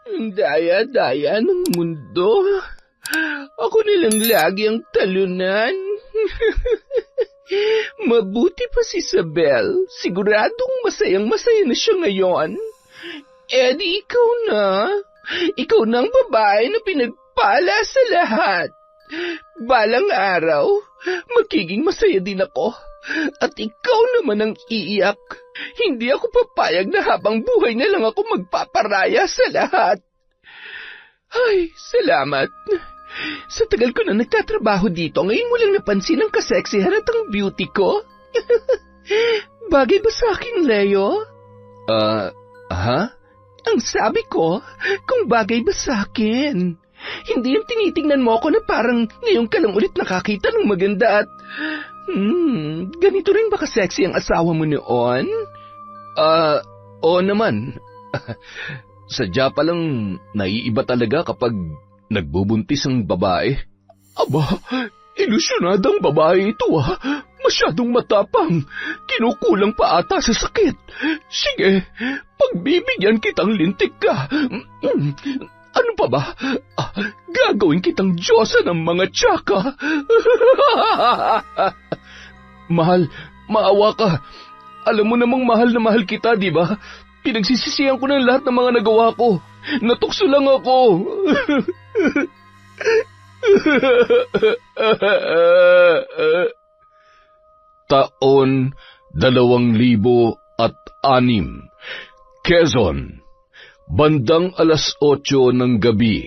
Ang daya-daya ng mundo. Ako nilang lagi ang talunan. Mabuti pa si Isabel. Siguradong masayang-masaya na siya ngayon. Eddie, ikaw na. Ikaw na ang babae na pinagpala sa lahat. Balang araw, magiging masaya din ako. At ikaw naman ang iiyak. Hindi ako papayag na habang buhay na lang ako magpaparaya sa lahat. Ay, salamat. Sa tagal ko na nagtatrabaho dito, ngayon mo lang napansin ang kaseksihan at ang beauty ko. Bagay ba sa akin, Leo? Ha? Ang sabi ko, kung bagay ba sa akin. Hindi yung tinitingnan mo ako na parang ngayon ka lang ulit nakakita ng maganda at... ganito rin ba ka-sexy ang asawa mo noon? Oo naman. Sadya palang naiiba talaga kapag nagbubuntis ang babae. Aba, ilusyonadang babae ito Masyadong matapang. Kinukulang pa ata sa sakit. Sige, pagbibigyan kitang lintik ka. Ano pa ba? Gagawin kitang diyosa ng mga tsaka. Mahal, maawa ka. Alam mo namang mahal na mahal kita, di ba? Pinagsisisihan ko ng lahat ng mga nagawa ko. Natukso lang ako. Taon 2006, Quezon. Bandang 8:00 ng gabi,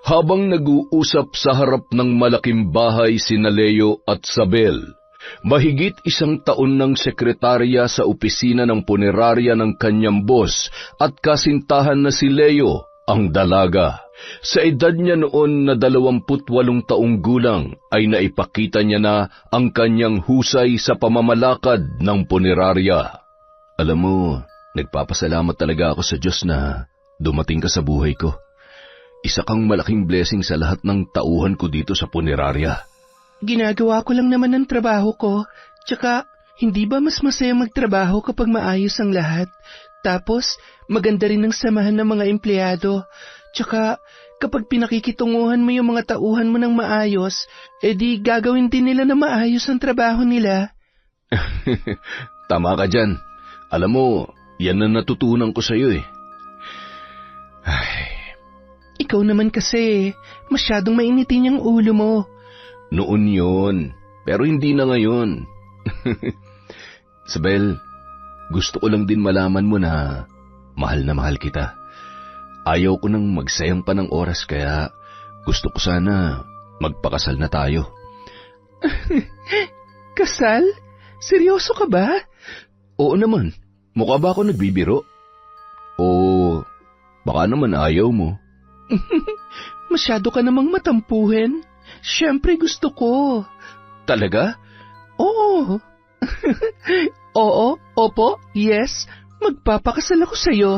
habang nag-uusap sa harap ng malaking bahay sina Leo at Sabel, mahigit 1 taon ng sekretarya sa opisina ng punerarya ng kanyang boss at kasintahan na si Leo, ang dalaga. Sa edad niya noon na 28 taong gulang ay naipakita niya na ang kanyang husay sa pamamalakad ng punerarya. Alam mo, nagpapasalamat talaga ako sa Diyos na dumating ka sa buhay ko. Isa kang malaking blessing sa lahat ng tauhan ko dito sa punerarya. Ginagawa ko lang naman ang trabaho ko. Tsaka, hindi ba mas masaya magtrabaho kapag maayos ang lahat? Tapos, maganda rin ang samahan ng mga empleyado. Tsaka, kapag pinakikitunguhan mo yung mga tauhan mo ng maayos, edi gagawin din nila na maayos ang trabaho nila. Tama ka dyan. Alam mo, yan na natutunan ko sa'yo eh. Ay. Ikaw naman kasi, masyadong mainitin yung ulo mo. Noon yun, pero hindi na ngayon. Sabel, gusto ko lang din malaman mo na mahal kita. Ayaw ko nang magsayang pa ng oras kaya gusto ko sana magpakasal na tayo. Kasal? Seryoso ka ba? Oo naman. Mukha ba ako nagbibiro? O baka naman ayaw mo. Masyado ka namang matampuhin. Siyempre gusto ko. Talaga? Oo. Oo, opo, yes. Magpapakasal ako sa'yo.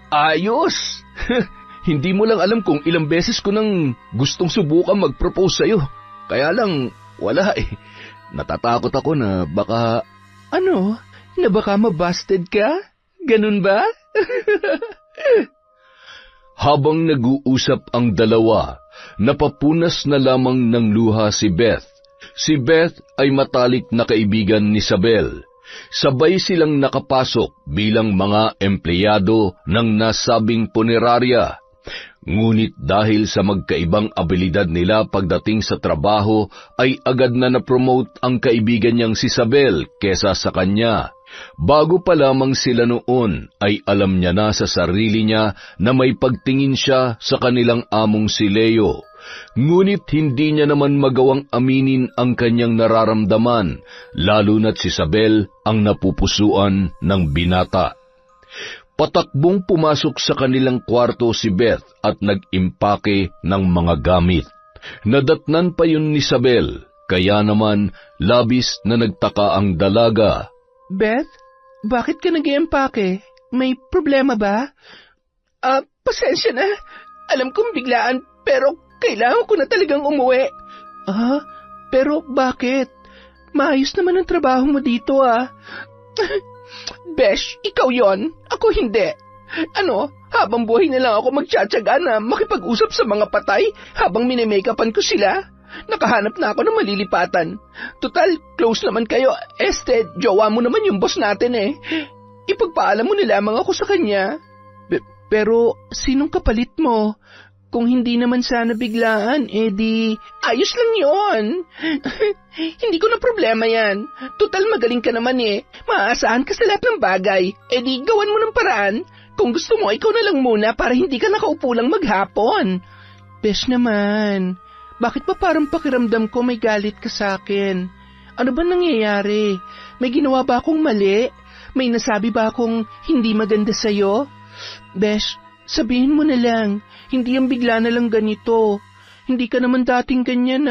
Ayos! Hindi mo lang alam kung ilang beses ko nang gustong subukan mag-propose sa'yo. Kaya lang, wala eh. Natatakot ako na baka... Ano? Na baka mabusted ka? Ganun ba? Habang nag-uusap ang dalawa, napapunas na lamang ng luha si Beth. Si Beth ay matalik na kaibigan ni Sabel. Sabay silang nakapasok bilang mga empleyado ng nasabing punerarya. Ngunit dahil sa magkaibang abilidad nila pagdating sa trabaho, ay agad na na-promote ang kaibigan niyang si Sabel kesa sa kanya. Bago pa lamang sila noon, ay alam niya na sa sarili niya na may pagtingin siya sa kanilang among si Leo. Ngunit hindi niya naman magawang aminin ang kanyang nararamdaman, lalo na't si Sabel ang napupusuan ng binata. Patakbong pumasok sa kanilang kwarto si Beth at nag-impake ng mga gamit. Nadatnan pa yun ni Sabel, kaya naman labis na nagtaka ang dalaga. Beth, bakit ka nag-iempake? May problema ba? Pasensya na. Alam kong biglaan, pero kailangan ko na talagang umuwi. Pero bakit? Maayos naman ang trabaho mo dito, Besh, ikaw yon, ako hindi. Ano, habang buhay na lang ako magtsatsaga na makipag-usap sa mga patay habang minimakeupan ko sila. Nakahanap na ako ng malilipatan. Total, close naman kayo. Jowa mo naman yung boss natin eh. Ipagpaalam mo na lamang ako sa kanya. Pero, sinong kapalit mo? Kung hindi naman sana biglaan, di, ayos lang yon. Hindi ko na problema yan. Total, magaling ka naman eh. Maaasahan ka sa lahat ng bagay. Di, gawan mo ng paraan. Kung gusto mo, ikaw na lang muna para hindi ka nakaupo lang maghapon. Bes naman, bakit ba parang pakiramdam ko may galit ka sa akin? Ano ba nangyayari? May ginawa ba akong mali? May nasabi ba akong hindi maganda sa'yo? Bes, sabihin mo na lang, hindi ang bigla na lang ganito. Hindi ka naman dating ganyan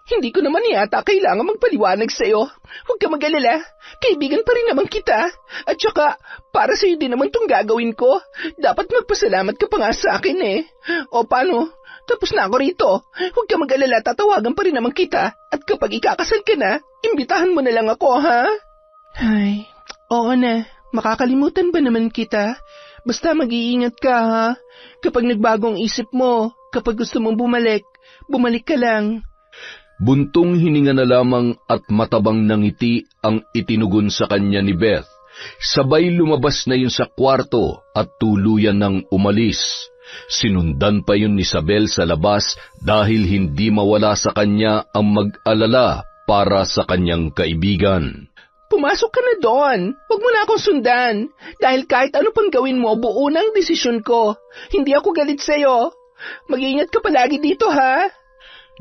Hindi ko naman yata kailangan magpaliwanag sa'yo. Huwag ka mag-alala, kaibigan pa rin naman kita. At saka, para sa'yo din naman itong gagawin ko. Dapat magpasalamat ka pa nga sa akin eh. O paano? Tapos na ako rito. Huwag ka mag-alala, tatawagan pa rin naman kita. At kapag ikakasal ka na, imbitahan mo na lang ako, ha? Ay, oo na. Makakalimutan ba naman kita? Basta mag-iingat ka, ha? Kapag nagbagong isip mo, kapag gusto mong bumalik ka lang. Buntong hininga na lamang at matabang ng ngiti ang itinugon sa kanya ni Beth. Sabay lumabas na yun sa kwarto at tuluyan ng umalis. Sinundan pa yun ni Isabel sa labas dahil hindi mawala sa kanya ang mag-alala para sa kanyang kaibigan. Pumasok ka na doon. Huwag mo na akong sundan. Dahil kahit ano pang gawin mo, buo na ang desisyon ko. Hindi ako galit sa'yo. Mag-iingat ka palagi dito, ha?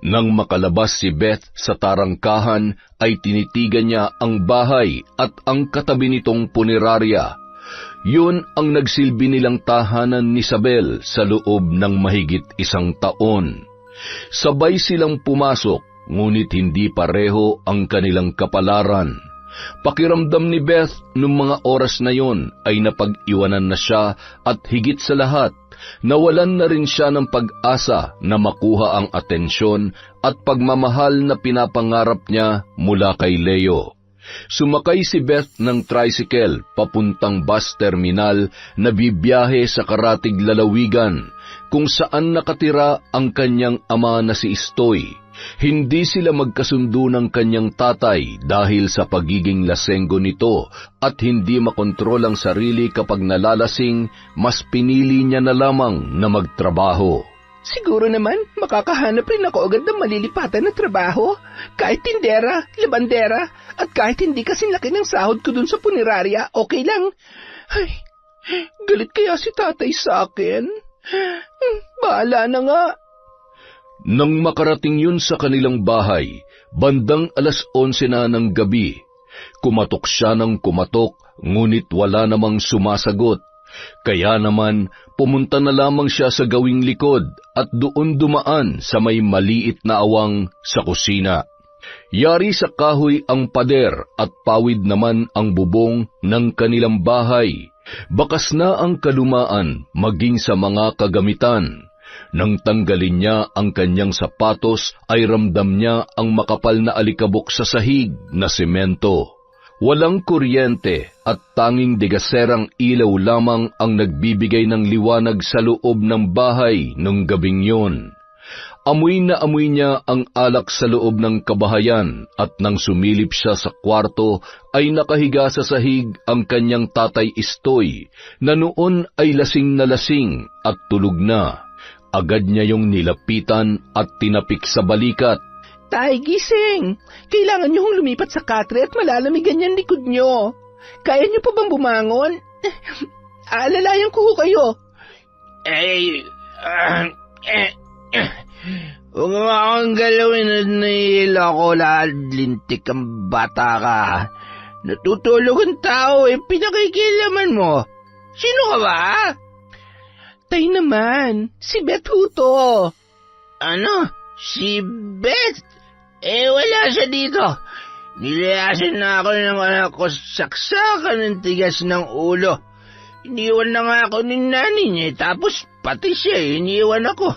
Nang makalabas si Beth sa tarangkahan, ay tinitigan niya ang bahay at ang katabi nitong punerarya. Yun ang nagsilbi nilang tahanan ni Isabel sa loob ng mahigit 1 taon. Sabay silang pumasok, ngunit hindi pareho ang kanilang kapalaran. Pakiramdam ni Beth nung mga oras na yon ay napag-iwanan na siya at higit sa lahat, nawalan na rin siya ng pag-asa na makuha ang atensyon at pagmamahal na pinapangarap niya mula kay Leo. Sumakay si Beth ng tricycle papuntang bus terminal na bibiyahe sa karatig lalawigan kung saan nakatira ang kanyang ama na si Istoy. Hindi sila magkasundo ng kanyang tatay dahil sa pagiging lasenggo nito at hindi makontrol ang sarili kapag nalalasing, mas pinili niya na lamang na magtrabaho. Siguro naman, makakahanap rin ako agad ng malilipatan na trabaho. Kahit tindera, labandera, at kahit hindi kasing laki ng sahod ko dun sa punerarya, okay lang. Ay, galit kaya si tatay sa akin? Bahala na nga. Nang makarating yun sa kanilang bahay, bandang 11:00 na ng gabi, kumatok siya ng kumatok, ngunit wala namang sumasagot. Kaya naman, pumunta na lamang siya sa gawing likod at doon dumaan sa may maliit na awang sa kusina. Yari sa kahoy ang pader at pawid naman ang bubong ng kanilang bahay. Bakas na ang kalumaan maging sa mga kagamitan. Nang tanggalin niya ang kanyang sapatos ay ramdam niya ang makapal na alikabok sa sahig na semento. Walang kuryente at tanging degaserang ilaw lamang ang nagbibigay ng liwanag sa loob ng bahay nung gabing yun. Amoy na amoy niya ang alak sa loob ng kabahayan at nang sumilip siya sa kwarto ay nakahiga sa sahig ang kanyang tatay Istoy na noon ay lasing na lasing at tulog na. Agad niya yung nilapitan at tinapik sa balikat. Tay, gising! Kailangan niyo hong lumipat sa katre at malalamig ganyan likod niyo. Kaya niyo pa bang bumangon? Aalalayan ko kayo. Huwag mo akong galawin at nahihila ko lahat, lintik ang bata ka. Natutulog ang tao pinakikilaman mo. Sino ka ba? Tay naman, si Beth Huto. Ano? Si Beth? Wala siya dito. Nilayasin na ako ng anak ko, saksakan ng tigas ng ulo. Iniwan na nga ako ni nani niya, tapos pati siya, iniwan ako.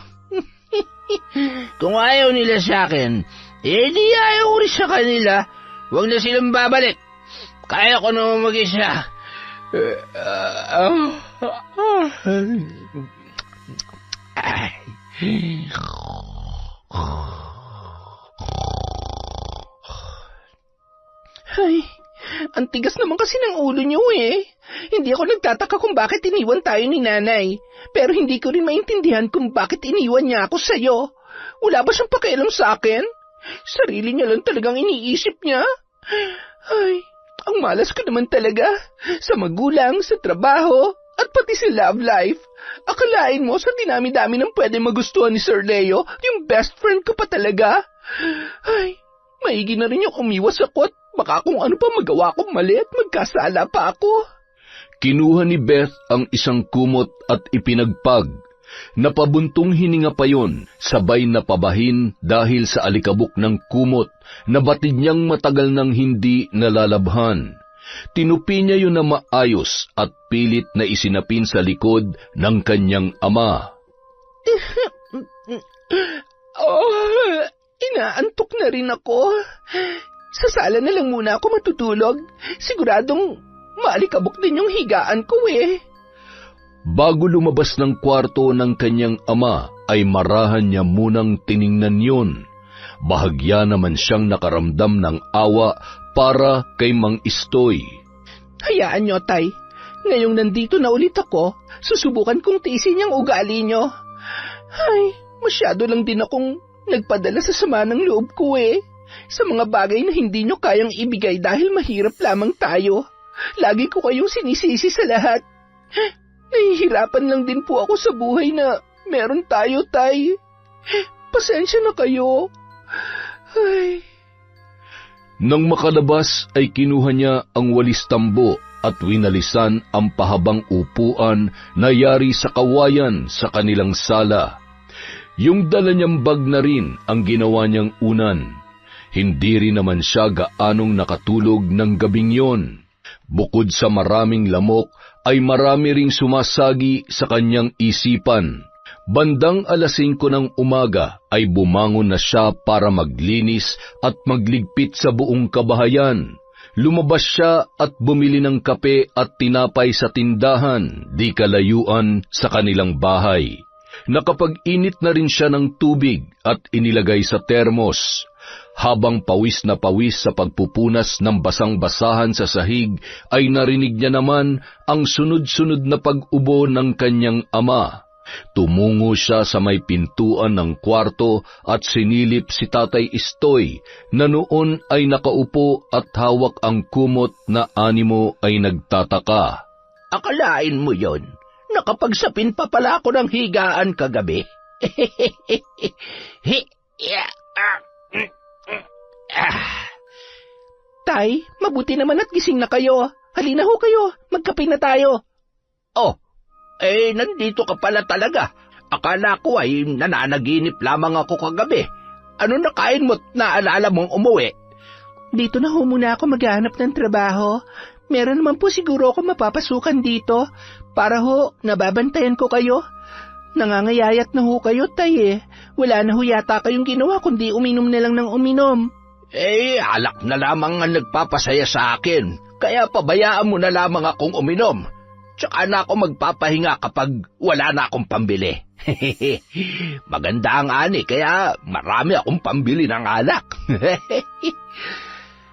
Kung ayaw nila sa akin, di ayaw ko rin sa kanila. Huwag na silang babalik. Kaya ko naman mag-isa. Ay. Ay, ang tigas naman kasi ng ulo niyo eh. Hindi ako nagtataka kung bakit iniwan tayo ni nanay. Pero hindi ko rin maintindihan kung bakit iniwan niya ako sa'yo. Wala ba siyang pakialam sa akin? Sarili niya lang talagang iniisip niya. Ay, ang malas ko naman talaga. Sa magulang, sa trabaho, at pati sa love life. Akalain mo sa dinami-dami ng pwede magustuhan ni Sir Leo, yung best friend ko pa talaga. Ay, maigi na rin yung umiwas ako at baka kung ano pa magawa kong mali at magkasala pa ako. Kinuha ni Beth ang isang kumot at ipinagpag. Napabuntong hininga pa yon, sabay na pabahin dahil sa alikabok ng kumot na batid niyang matagal nang hindi nalalabhan. Tinupi niya yun na maayos at pilit na isinapin sa likod ng kanyang ama. Inaantok na rin ako. Sa sala na lang muna ako matutulog. Siguradong maalikabok din yung higaan ko eh. Bago lumabas ng kwarto ng kanyang ama, ay marahan niya munang tiningnan yun. Bahagya naman siyang nakaramdam ng awa para kay Mang Istoy. Hayaan nyo, Tay. Ngayong nandito na ulit ako, susubukan kong tiisin yung ugali nyo. Ay, masyado lang din akong nagpadala sa sama ng loob ko eh. Sa mga bagay na hindi nyo kayang ibigay dahil mahirap lamang tayo. Lagi ko kayong sinisisi sa lahat. Nahihirapan lang din po ako sa buhay na meron tayo, Tay. Pasensya na kayo. Ay. Nang makalabas ay kinuha niya ang walis tambo at winalisan ang pahabang upuan na yari sa kawayan sa kanilang sala. Yung dala niyang bag na rin ang ginawa niyang unan. Hindi rin naman siya gaanong nakatulog ng gabing yon. Bukod sa maraming lamok, ay marami ring sumasagi sa kanyang isipan. Bandang 5:00 ng umaga ay bumangon na siya para maglinis at magligpit sa buong kabahayan. Lumabas siya at bumili ng kape at tinapay sa tindahan, di kalayuan sa kanilang bahay. Nakapag-init na rin siya ng tubig at inilagay sa termos. Habang pawis na pawis sa pagpupunas ng basang-basahan sa sahig, ay narinig niya naman ang sunod-sunod na pag-ubo ng kanyang ama. Tumungo siya sa may pintuan ng kwarto at sinilip si Tatay Istoy na noon ay nakaupo at hawak ang kumot na animo ay nagtataka. Akalain mo yon? Nakapagsapin pa pala ako ng higaan kagabi. Tay, mabuti naman at gising na kayo. Halina ho kayo, magkape na tayo. Oh, nandito ka pala talaga. Akala ko ay nananaginip lamang ako kagabi. Ano nakain mo't naalala mong umuwi? Dito na ho muna ako maghanap ng trabaho. Meron naman po siguro ako mapapasukan dito. Para ho, nababantayan ko kayo. Nangangayayat na ho kayo, Tay eh. Wala na ho yata kayong ginawa kundi uminom na lang ng uminom. Alak na lamang ang nagpapasaya sa akin. Kaya pabayaan mo na lamang akong uminom. Tsaka na ako magpapahinga kapag wala na akong pambili. Maganda ang ani, kaya marami akong pambili ng alak.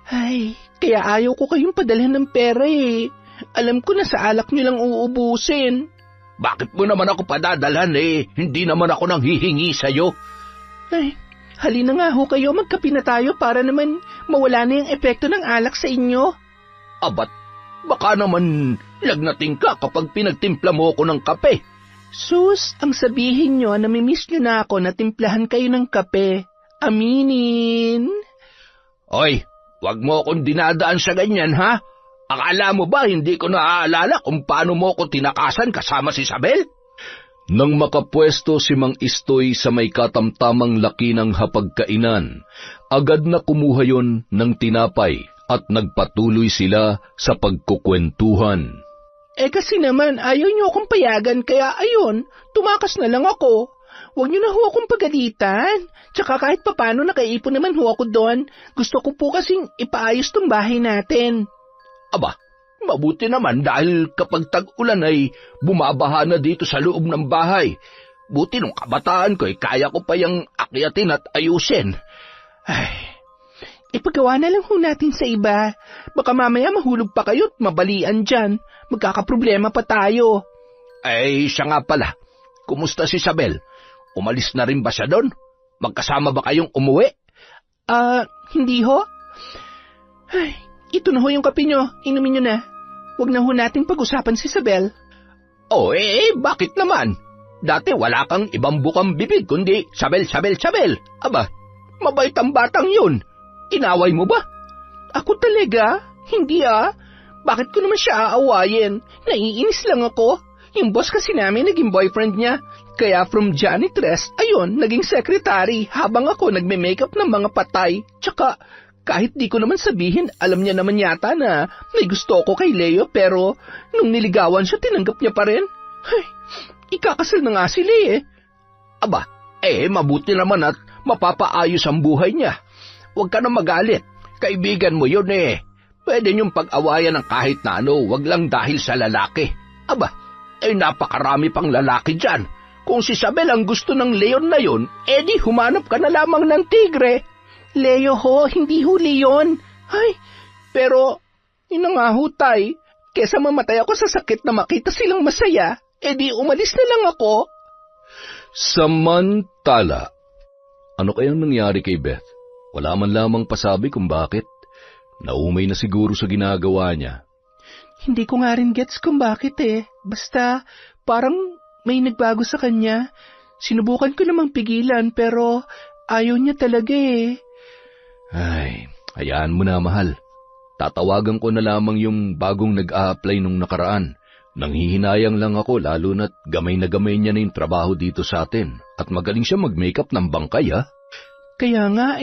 Ay, kaya ayaw ko kayong padalhan ng pera eh. Alam ko na sa alak niyo lang uubusin. Bakit mo naman ako padadalhan eh? Hindi naman ako nang hihingi sa'yo. Ay, halina nga ho kayo, magkape na tayo para naman mawala na yung epekto ng alak sa inyo. Abat, baka naman lagnating ka kapag pinagtimpla mo ako ng kape. Sus, ang sabihin nyo, namimiss nyo na ako na timplahan kayo ng kape. Aminin. Oy, wag mo akong dinadaan sa ganyan, ha? Akala mo ba hindi ko naaalala kung paano mo ako tinakasan kasama si Isabel? Nang makapwesto si Mang Istoy sa may katamtamang laki ng hapagkainan, agad na kumuha yon ng tinapay at nagpatuloy sila sa pagkukwentuhan. Kasi naman ayaw niyo akong payagan kaya ayun, tumakas na lang ako. Huwag niyo na ho akong pagalitan. Tsaka kahit papano nakaipon naman ho ako doon. Gusto ko po kasing ipaayos tong bahay natin. Aba, Mabuti naman dahil kapag tag-ulan ay bumabaha na dito sa loob ng bahay. Buti nung kabataan ko ay kaya ko pa yung akyatin at ayusin. Ay, ipagawa na lang ho natin sa iba. Baka mamaya mahulog pa kayo at mabalian dyan. Magkakaproblema pa tayo. Ay, siya nga pala. Kumusta si Isabel? Umalis na rin ba siya doon? Magkasama ba kayong umuwi? Hindi ho. Ay, ito na ho yung kape nyo. Inumin nyo na. Huwag na ho nating pag-usapan si Isabel. Bakit naman? Dati wala kang ibang bukang bibig kundi Sabel. Aba, mabait ang batang yun. Inaway mo ba? Ako talaga? Hindi Bakit ko naman siya aawayin? Naiinis lang ako. Yung boss kasi namin naging boyfriend niya. Kaya from janitress, ayun, naging secretary habang ako nagme-makeup ng mga patay. Tsaka, kahit di ko naman sabihin, alam niya naman yata na may gusto ko kay Leo pero nung niligawan siya, tinanggap niya pa rin. Ay, ikakasal na nga sila Aba, mabuti naman at mapapaayos ang buhay niya. Huwag ka na magalit. Kaibigan mo yun Pwede niyong pag-awayan ng kahit na ano, wag lang dahil sa lalaki. Aba, napakarami pang lalaki dyan. Kung si Isabel ang gusto ng leon na yun, di humanap ka na lamang ng tigre. Leo ho, hindi ho leon. Ay, pero, yun nga ho tay. Kesa mamatay ako sa sakit na makita silang masaya, di umalis na lang ako. Samantala, ano kayang nangyari kay Beth? Wala man lamang pasabi kung bakit. Naumay na siguro sa ginagawa niya. Hindi ko nga rin gets kung bakit Basta, parang may nagbago sa kanya. Sinubukan ko namang pigilan pero ayaw niya talaga Ay, hayaan mo na mahal. Tatawagan ko na lamang yung bagong nag-a-apply nung nakaraan. Nanghihinayang lang ako lalo na't gamay na gamay niya na yung trabaho dito sa atin. At magaling siya mag-makeup ng bangkay Kaya nga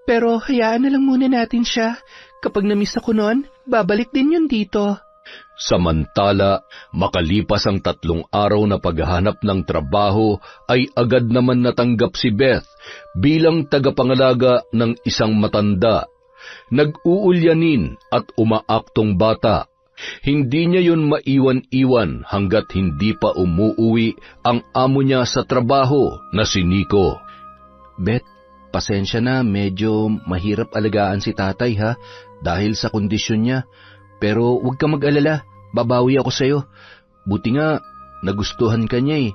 Pero hayaan na lang muna natin siya. Kapag na-miss ako noon, babalik din yun dito. Samantala, makalipas ang 3 araw na paghahanap ng trabaho, ay agad naman natanggap si Beth bilang tagapangalaga ng isang matanda. Nag-uulyanin at umaaktong bata. Hindi niya yun maiwan-iwan hanggat hindi pa umuuwi ang amo niya sa trabaho na si Nico. Beth, pasensya na, medyo mahirap alagaan si tatay dahil sa kondisyon niya. Pero huwag ka mag-alala, babawi ako sa'yo. Buti nga, nagustuhan ka niya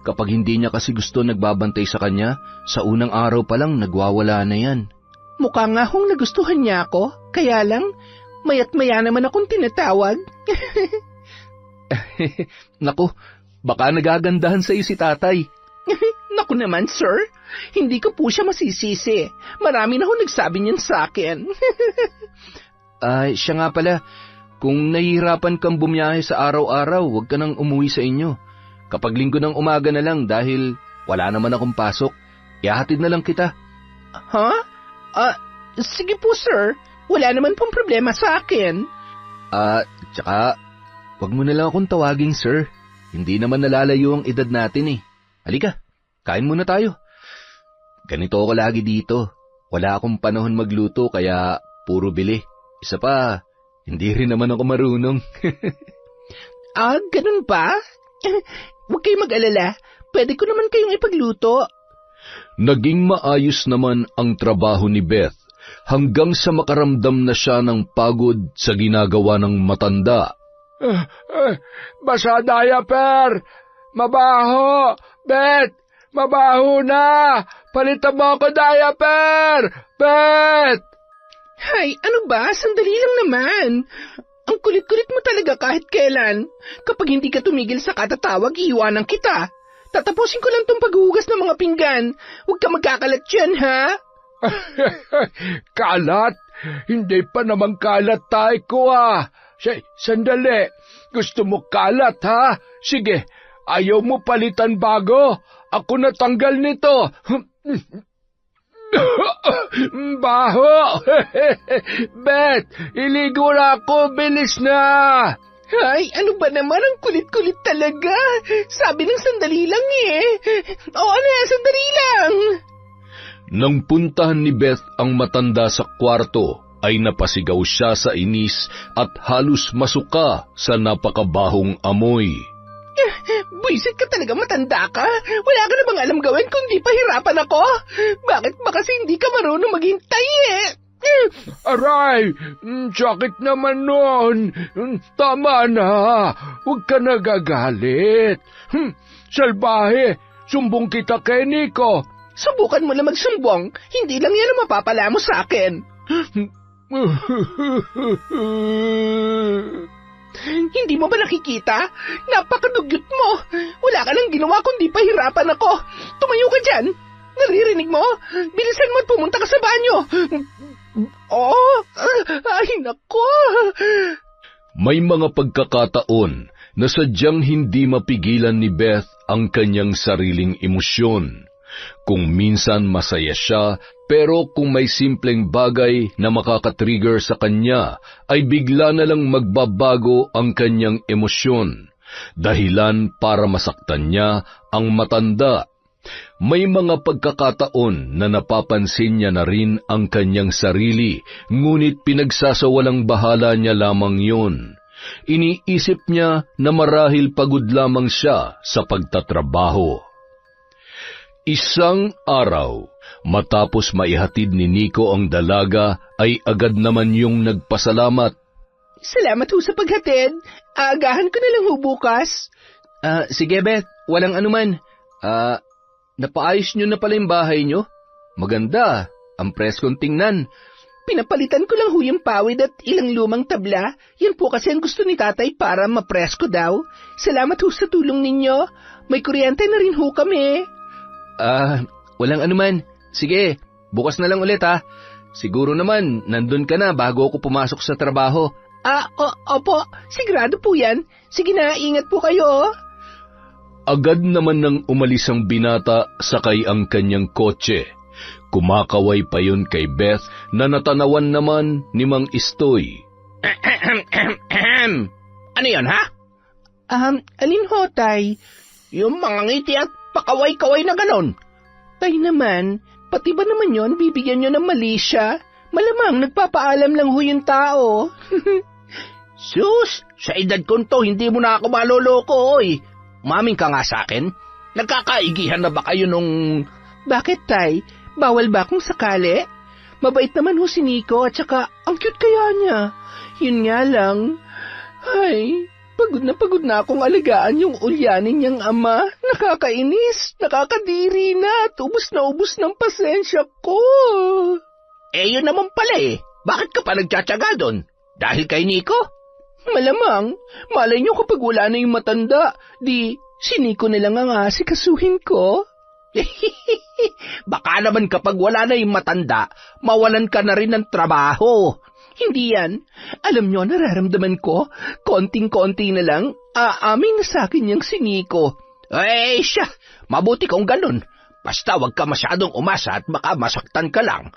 Kapag hindi niya kasi gusto nagbabantay sa kanya, sa unang araw pa lang nagwawala na yan. Mukha nga hong nagustuhan niya ako, kaya lang, maya't maya naman akong tinatawag. Naku, baka nagagandahan sa'yo si tatay. Naku naman, sir. Hindi ko po siya masisisi. Marami na ho nagsabi niyan sa akin. Ay, siya nga pala. Kung nahihirapan kang bumiyahe sa araw-araw, huwag ka nang umuwi sa inyo. Kapag linggo ng umaga na lang dahil wala naman akong pasok, ihahatid na lang kita. Sige po, sir. Wala naman pong problema sa akin. Tsaka, huwag mo na lang akong tawaging sir. Hindi naman nalalayo ang edad natin Halika, kain muna tayo. Ganito ako lagi dito. Wala akong panahon magluto kaya puro bili. Isa pa, hindi rin naman ako marunong. Ganun ba? Huwag kayong mag-alala. Pwede ko naman kayong ipagluto. Naging maayos naman ang trabaho ni Beth hanggang sa makaramdam na siya ng pagod sa ginagawa ng matanda. Basa diaper! Mabaho! Beth! Mabaho na! Palitan mo ako diaper! Beth! Hay, ano ba? Sandali lang naman. Ang kulit-kulit mo talaga kahit kailan. Kapag hindi ka tumigil sa katatawag, iiwanan kita. Tatapusin ko lang tong paghuhugas ng mga pinggan. Huwag ka magkakalat dyan, ha? Kalat? Hindi pa naman kalat tayo ko, Sandali. Gusto mo kalat, ha? Sige, ayaw mo palitan bago? Ako natanggal nito. Baho! Beth, iligo na ako. Bilis na! Ay, ano ba naman? Ang kulit-kulit talaga. Sabi ng sandali lang Oo na, sandali lang. Nang puntahan ni Beth ang matanda sa kwarto, ay napasigaw siya sa inis at halos masuka sa napakabahong amoy. Buisit ka talaga, matanda ka. Wala ka na bang alam gawin kundi pahirapan ako? Bakit ba kasi hindi ka marunong maghintay eh? Aray, sakit naman nun. Tama na, huwag ka nagagalit. Salbahe, sumbong kita kay Nico. Subukan mo na magsumbong. Hindi lang yan ang mapapala mo sa akin. Hindi mo ba nakikita? Napakadugyot mo. Wala ka nang ginawa kundi pahirapan ako. Tumayo ka dyan. Naririnig mo? Bilisan mo at pumunta ka sa banyo. Ay nako. May mga pagkakataon na sadyang hindi mapigilan ni Beth ang kanyang sariling emosyon. Kung minsan masaya siya, pero kung may simpleng bagay na makakatrigger sa kanya, ay bigla na lang magbabago ang kanyang emosyon, dahilan para masaktan niya ang matanda. May mga pagkakataon na napapansin niya na rin ang kanyang sarili, ngunit pinagsasawalang bahala niya lamang yun. Iniisip niya na marahil pagod lamang siya sa pagtatrabaho. Isang araw, matapos maihatid ni Nico ang dalaga, ay agad naman yung nagpasalamat. Salamat ho sa paghatid. Aagahan ko na lang ho bukas. Sige Beth, walang anuman. Napaayos nyo na pala yung bahay nyo? Maganda, ang preskong tingnan. Pinapalitan ko lang ho yung pawid at ilang lumang tabla. Yan po kasi ang gusto ni tatay para mapresko daw. Salamat ho sa tulong ninyo. May kuryente na rin ho kami. Walang anuman. Sige, bukas na lang ulit ha. Siguro naman, nandun ka na bago ako pumasok sa trabaho. Opo, sigurado po yan. Sige na, ingat po kayo. Agad naman nang umalis ang binata sakay ang kanyang kotse. Kumakaway pa yun kay Beth na natanawan naman ni Mang Istoy. Ano yan ha? Alin ho, tay? Yung mga ngiti at pakaway-kaway na ganon. Tay naman, pati ba naman yon bibigyan nyo ng mali siya? Malamang nagpapaalam lang ho yung tao. Sus, sa edad ko to, hindi mo na ako maloloko, oy. Umaming ka nga sa akin. Nagkakaigihan na ba kayo nung... Bakit, tay? Bawal ba kung sakali? Mabait naman ho si Nico at saka ang cute kaya niya. Yun nga lang. Ay... Pagod na akong alagaan yung ulyanin niyang ama. Nakakainis, nakakadiri na, at ubus ng pasensya ko. Yun naman pala eh. Bakit ka pa nagtsatsaga doon? Dahil kay Nico? Malamang, malay niyo kapag wala na yung matanda, di si Nico na lang ang asikasuhin ko. Baka naman kapag wala na yung matanda, mawalan ka na rin ng trabaho. Hindi yan. Alam nyo, nararamdaman ko, konting-konti na lang, aamin na sa akin yung si Nico. Siya, mabuti kung ganun. Basta wag ka masyadong umasa at baka masaktan ka lang.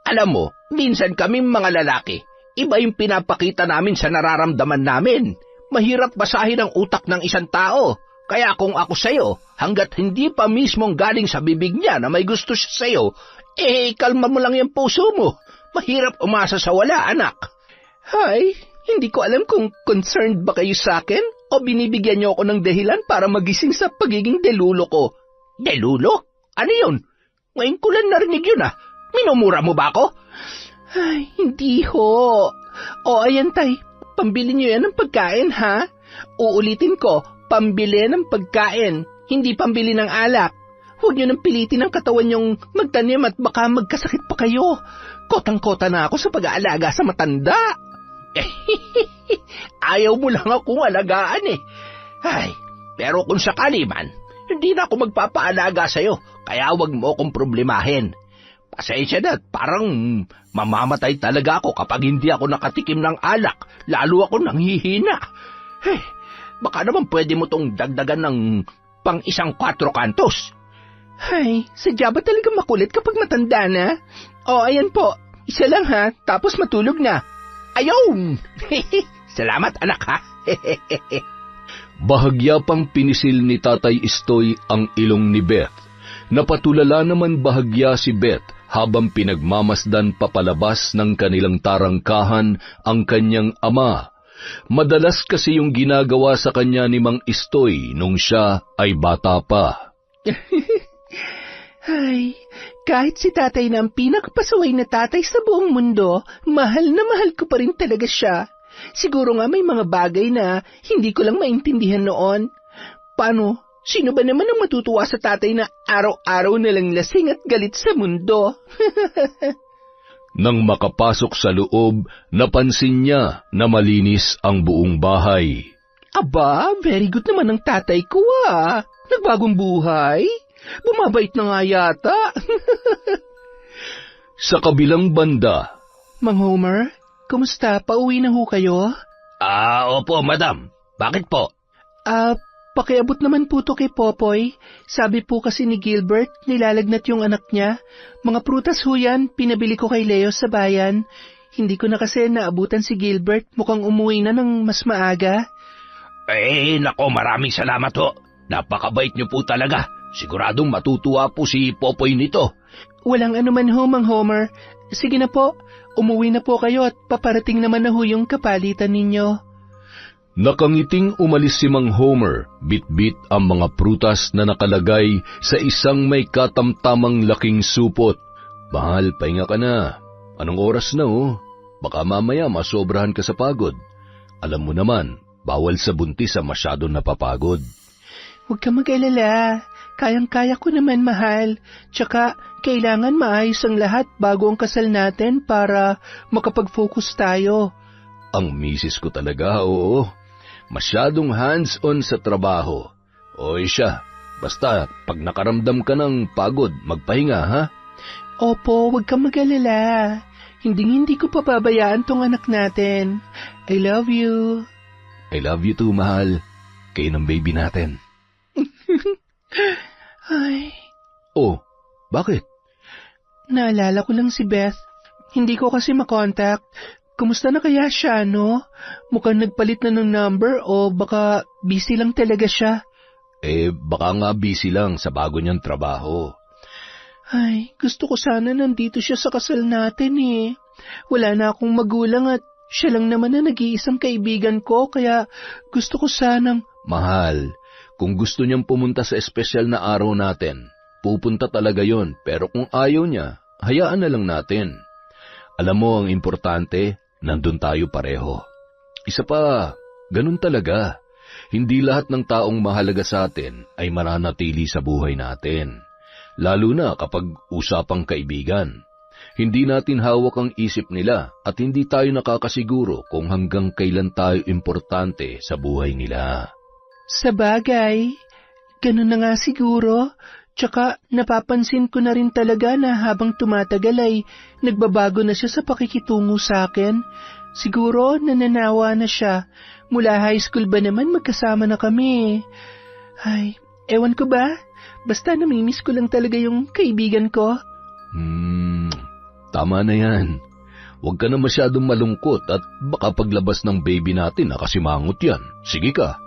Alam mo, minsan kami mga lalaki, iba yung pinapakita namin sa nararamdaman namin. Mahirap basahin ang utak ng isang tao. Kaya kung ako sa'yo, hanggat hindi pa mismong galing sa bibig niya na may gusto siya sa'yo, kalma mo lang yung puso mo. Mahirap umasa sa wala, anak. Hay, hindi ko alam kung concerned ba kayo sa akin o binibigyan niyo ako ng dahilan para magising sa pagiging delulo ko. Delulo? Ano yun? Ngayon ko lang narinig yun ah. Minumura mo ba ako? Ay, hindi ho. O ayan tay, pambili niyo yan ng pagkain ha? Uulitin ko, pambili ng pagkain, hindi pambili ng alak. Huwag niyo nang pilitin ang katawan niyong magtanim at baka magkasakit pa kayo. Kotang-kota na ako sa pag-aalaga sa matanda. Ayaw mo lang akong alagaan eh. Ay, pero kung sakali man, hindi na ako magpapaalaga sa'yo, kaya huwag mo akong problemahin. Pasensya na, parang mamamatay talaga ako kapag hindi ako nakatikim ng alak, lalo ako nanghihina. Baka naman pwede mo tong dagdagan ng pang 1 4 kantos. Ay, sadya ba talaga makulit kapag matanda na? Ayan po, 1 lang ha, tapos matulog na. Ayaw! Salamat anak ha. Bahagya pang pinisil ni Tatay Istoy ang ilong ni Beth. Napatulala naman bahagya si Beth habang pinagmamasdan papalabas ng kanilang tarangkahan ang kanyang ama. Madalas kasi yung ginagawa sa kanya ni Mang Istoy nung siya ay bata pa. Ay, kahit si tatay na ang pinakapasaway na tatay sa buong mundo, mahal na mahal ko pa rin talaga siya. Siguro nga may mga bagay na hindi ko lang maintindihan noon. Paano? Sino ba naman ang matutuwa sa tatay na araw-araw na lang lasing at galit sa mundo? Nang makapasok sa loob, napansin niya na malinis ang buong bahay. Aba, very good naman ang tatay ko ah. Nagbagong buhay. Bumabait na nga yata. Sa kabilang banda, Mang Homer, kumusta? Pauwi na ho kayo? Opo, madam. Bakit po? Pakiabot naman po to kay Popoy. Sabi po kasi ni Gilbert, nilalagnat yung anak niya. Mga prutas ho yan, pinabili ko kay Leo sa bayan. Hindi ko na kasi naabutan si Gilbert, mukhang umuwi na ng mas maaga. Nako, maraming salamat ho. Napakabait niyo po talaga. Siguradong matutuwa po si Popoy nito. Walang anuman ho, Mang Homer. Sige na po, umuwi na po kayo at paparating naman na ho yung kapalitan ninyo. Nakangiting umalis si Mang Homer, bit-bit ang mga prutas na nakalagay sa isang may katamtamang laking supot. Mahal, pahinga ka na. Anong oras na Baka mamaya masobrahan ka sa pagod. Alam mo naman, bawal sa buntis ang masyadong napapagod. Huwag ka mag-alala. Kayang-kaya ko naman, mahal. Tsaka, kailangan maayos ang lahat bago ang kasal natin para makapag-focus tayo. Ang misis ko talaga, oo. Masyadong hands-on sa trabaho. Oy siya, basta pag nakaramdam ka ng pagod, magpahinga, ha? Opo, huwag kang mag-alala. Hindi ko pababayaan tong anak natin. I love you. I love you too, mahal. Kayo ng baby natin. Ay. Oh, bakit? Naalala ko lang si Beth. Hindi ko kasi makontakt. Kumusta na kaya siya, no? Mukhang nagpalit na ng number o baka busy lang talaga siya. Baka nga busy lang sa bago niyang trabaho. Ay, gusto ko sana nandito siya sa kasal natin eh. Wala na akong magulang at siya lang naman na nag-iisang kaibigan ko kaya gusto ko sanang... Mahal, kung gusto niyang pumunta sa espesyal na araw natin, pupunta talaga yon. Pero kung ayaw niya, hayaan na lang natin. Alam mo ang importante, nandun tayo pareho. Isa pa, ganun talaga. Hindi lahat ng taong mahalaga sa atin ay mananatili sa buhay natin. Lalo na kapag usapang kaibigan. Hindi natin hawak ang isip nila at hindi tayo nakakasiguro kung hanggang kailan tayo importante sa buhay nila. Sabagay, ganun na nga siguro. Tsaka napapansin ko na rin talaga na habang tumatagal ay nagbabago na siya sa pakikitungo sa akin. Siguro nananawa na siya. Mula high school ba naman magkasama na kami. Ay, ewan ko ba? Basta namimiss ko lang talaga yung kaibigan ko. Tama na yan. Huwag ka na masyadong malungkot at baka paglabas ng baby natin nakasimangot yan. Sige ka.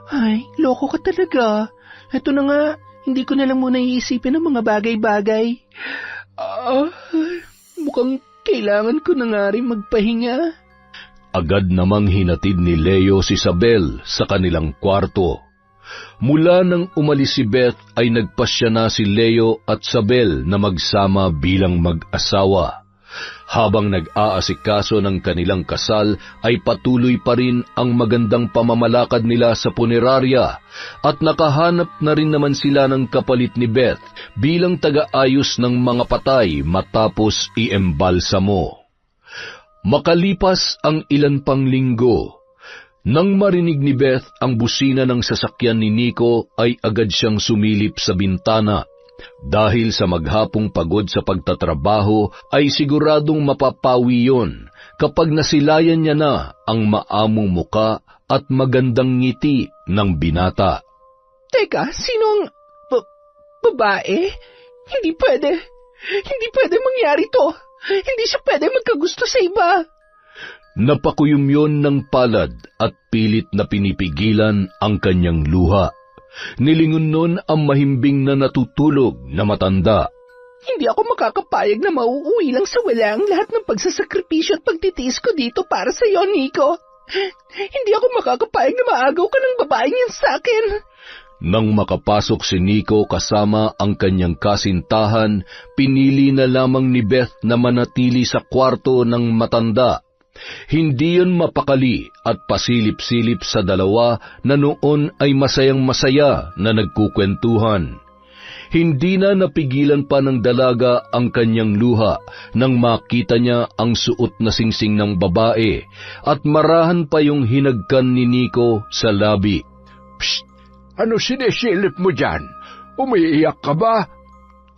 Ay, loko ka talaga. Ito na nga, hindi ko na lang muna iisipin ang mga bagay-bagay. Mukhang kailangan ko na nga rin magpahinga. Agad namang hinatid ni Leo si Isabel sa kanilang kwarto. Mula nang umalis si Beth ay nagpasya na si Leo at Isabel na magsama bilang mag-asawa. Habang nag-aasikaso ng kanilang kasal ay patuloy pa rin ang magandang pamamalakad nila sa punerarya at nakahanap na rin naman sila ng kapalit ni Beth bilang taga-ayos ng mga patay matapos iembalsamo. Makalipas ang ilan pang linggo, nang marinig ni Beth ang busina ng sasakyan ni Nico ay agad siyang sumilip sa bintana. Dahil sa maghapong pagod sa pagtatrabaho ay siguradong mapapawi yon kapag nasilayan niya na ang maamong muka at magandang ngiti ng binata. Teka, sinong babae? Hindi pwede mangyari to. Hindi siya pwede magkagusto sa iba. Napakuyumyon ng palad at pilit na pinipigilan ang kanyang luha. Nilingon nun ang mahimbing na natutulog na matanda. Hindi ako makakapayag na mauuwi lang sa wala ang lahat ng pagsasakripisyo at pagtitiis ko dito para sa iyo, Nico. Hindi ako makakapayag na maagaw ka ng babaeng yan sa akin. Nang makapasok si Nico kasama ang kanyang kasintahan, pinili na lamang ni Beth na manatili sa kwarto ng matanda. Hindi yun mapakali at pasilip-silip sa dalawa na noon ay masayang-masaya na nagkukwentuhan. Hindi na napigilan pa ng dalaga ang kanyang luha nang makita niya ang suot na singsing ng babae at marahan pa yung hinagkan ni Nico sa labi. Psst! Ano sinisilip mo dyan? Umiiyak ka ba?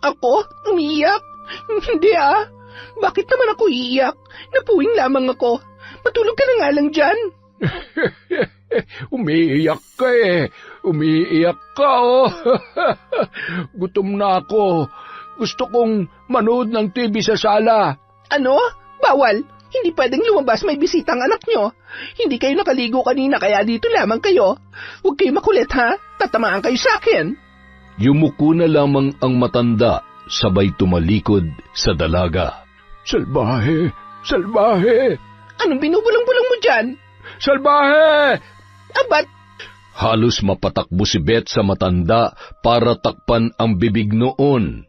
Ako? Umiiyak? Hindi Bakit naman ako iiyak? Napuwing lamang ako. Matulog ka na nga lang dyan. Umiiyak ka Umiiyak ka Gutom na ako. Gusto kong manood ng TV sa sala. Ano? Bawal. Hindi pwedeng lumabas, may bisitang anak nyo. Hindi kayo nakaligo kanina kaya dito lamang kayo. Huwag kayo makulit tatamaan kayo sa akin. Yumuko na lamang ang matanda, sabay tumalikod sa dalaga. Salbahe! Salbahe! Anong binubulong-bulong mo dyan? Salbahe! Abat! Halos mapatakbo si Beth sa matanda para takpan ang bibig noon.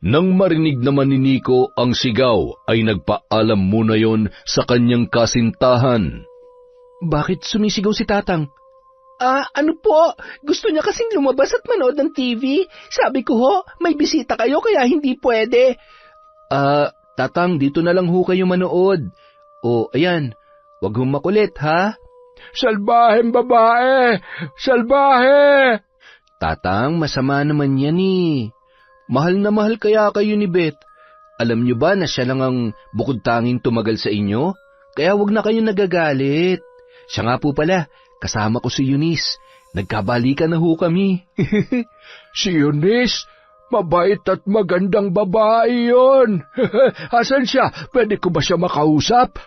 Nang marinig naman ni Nico ang sigaw, ay nagpaalam muna yon sa kanyang kasintahan. Bakit sumisigaw si Tatang? Ano po? Gusto niya kasing lumabas at manood ng TV. Sabi ko may bisita kayo kaya hindi pwede. Tatang, dito na lang ho kayo manood. O, ayan, wag hong makulit, ha? Salbaheng babae! Salbahe! Tatang, masama naman yan Mahal na mahal kaya kayo ni Beth. Alam niyo ba na siya lang ang bukod tanging tumagal sa inyo? Kaya wag na kayo nagagalit. Siya nga po pala, kasama ko si Eunice. Nagkabalikan na ho kami. Si Eunice? Mabait at magandang babae yun. Asan siya? Pwede ko ba siya makausap?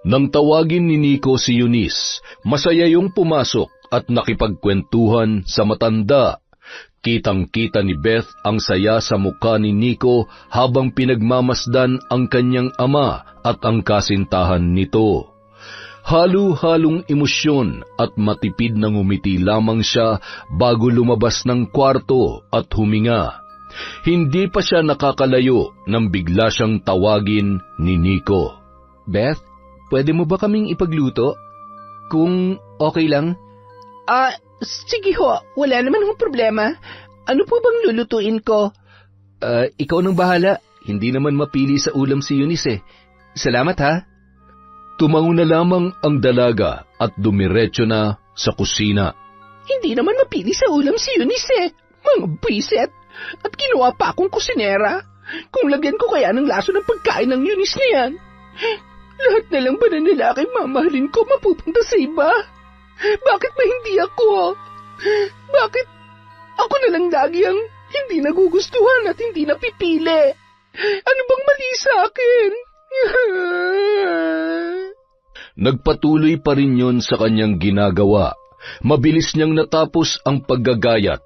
Nang tawagin ni Nico si Eunice, masaya yung pumasok at nakipagkwentuhan sa matanda. Kitang-kita ni Beth ang saya sa mukha ni Nico habang pinagmamasdan ang kanyang ama at ang kasintahan nito. Halo-halong emosyon at matipid na ngumiti lamang siya bago lumabas ng kwarto at huminga. Hindi pa siya nakakalayo nang bigla siyang tawagin ni Nico. Beth, pwede mo ba kaming ipagluto? Kung okay lang? Sige ho, wala naman hong problema. Ano po bang lulutuin ko? Ikaw nang bahala. Hindi naman mapili sa ulam si Eunice Salamat ha. Tumango na lamang ang dalaga at dumiretso na sa kusina. Hindi naman mapili sa ulam si Eunice Mga biset. At ginawa pa akong kusinera. Kung lagyan ko kaya ng laso ng pagkain ng Eunice na yan, lahat na lang ba na lalaki mamahalin ko mapupunta sa iba? Bakit ba hindi ako? Bakit ako na lang lagi ang hindi nagugustuhan at hindi napipili? Ano bang mali sa akin? Nagpatuloy pa rin yon sa kanyang ginagawa. Mabilis niyang natapos ang paggagayat.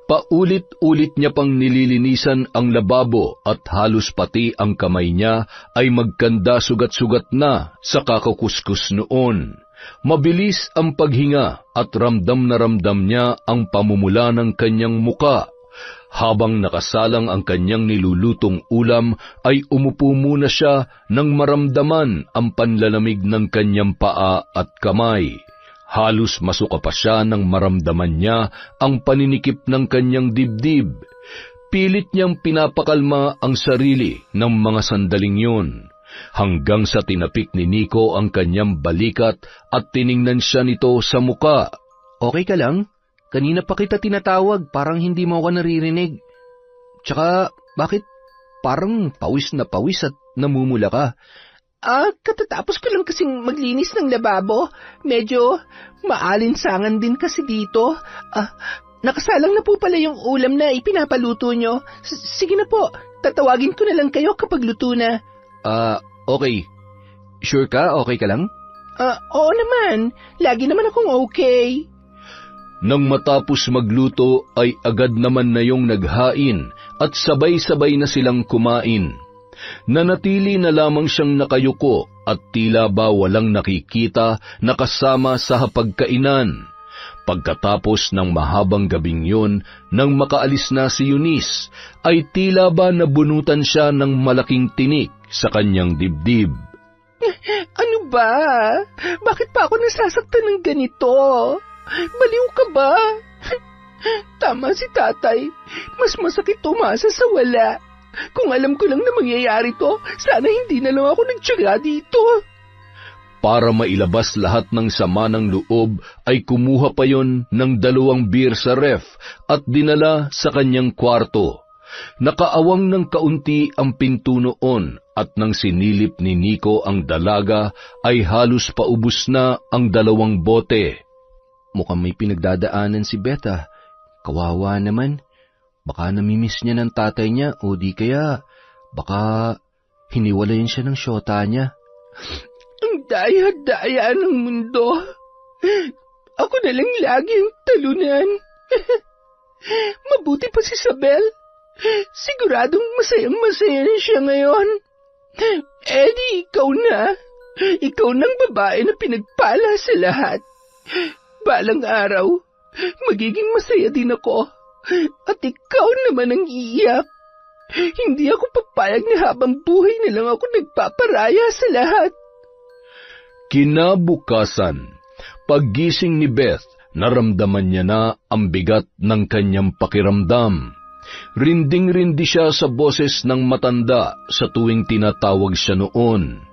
Paulit-ulit niya pang nililinisan ang lababo at halos pati ang kamay niya ay magkanda sugat-sugat na sa kakakuskus noon. Mabilis ang paghinga at ramdam na ramdam niya ang pamumula ng kanyang muka. Habang nakasalang ang kanyang nilulutong ulam, ay umupo muna siya nang maramdaman ang panlalamig ng kanyang paa at kamay. Halos masuka pa siya nang maramdaman niya ang paninikip ng kanyang dibdib. Pilit niyang pinapakalma ang sarili ng mga sandaling yun, hanggang sa tinapik ni Nico ang kanyang balikat at tiningnan siya nito sa muka. Okay ka lang? Kanina pa kita tinatawag, parang hindi mo ako naririnig. Tsaka, bakit parang pawis na pawis at namumula ka? Katatapos ko lang kasing maglinis ng lababo. Medyo maalinsangan din kasi dito. Nakasalang na po pala yung ulam na ipinapaluto nyo. Sige na po, tatawagin ko na lang kayo kapag luto na. Okay. Sure ka? Okay ka lang? Oo naman. Lagi naman akong okay. Nang matapos magluto ay agad naman na yung naghain at sabay-sabay na silang kumain. Nanatili na lamang siyang nakayuko at tila ba walang nakikita na kasama sa hapagkainan. Pagkatapos ng mahabang gabing yun, nang makaalis na si Eunice, ay tila ba nabunutan siya ng malaking tinik sa kanyang dibdib. Ano ba? Bakit pa ako nasasaktan ng ganito? Baliw ka ba? Tama si tatay. Mas masakit umasa sa wala. Kung alam ko lang na mangyayari to, sana hindi na lang ako nagtiyaga dito. Para mailabas lahat ng sama ng loob, ay kumuha pa yon ng 2 beer sa ref at dinala sa kanyang kwarto. Nakaawang ng kaunti ang pinto noon at nang sinilip ni Nico ang dalaga, ay halos paubos na ang 2 bote. Mukhang may pinagdadaanan si Beth. Kawawa naman. Baka namimiss niya ng tatay niya o di kaya baka hiniwalayan siya ng syota niya. Ang daya-daya ng mundo. Ako na lang lagi ang talunan. Mabuti pa si Isabel. Siguradong masayang-masaya na siya ngayon. Eddie, ikaw na. Ikaw ng babae na pinagpala sa lahat. Balang araw, magiging masaya din ako. At ikaw naman ang iiyak. Hindi ako papayag na habang buhay na lang ako nagpaparaya sa lahat. Kinabukasan, paggising ni Beth, naramdaman niya na ang bigat ng kanyang pakiramdam. Rinding-rindi siya sa boses ng matanda sa tuwing tinatawag siya noon.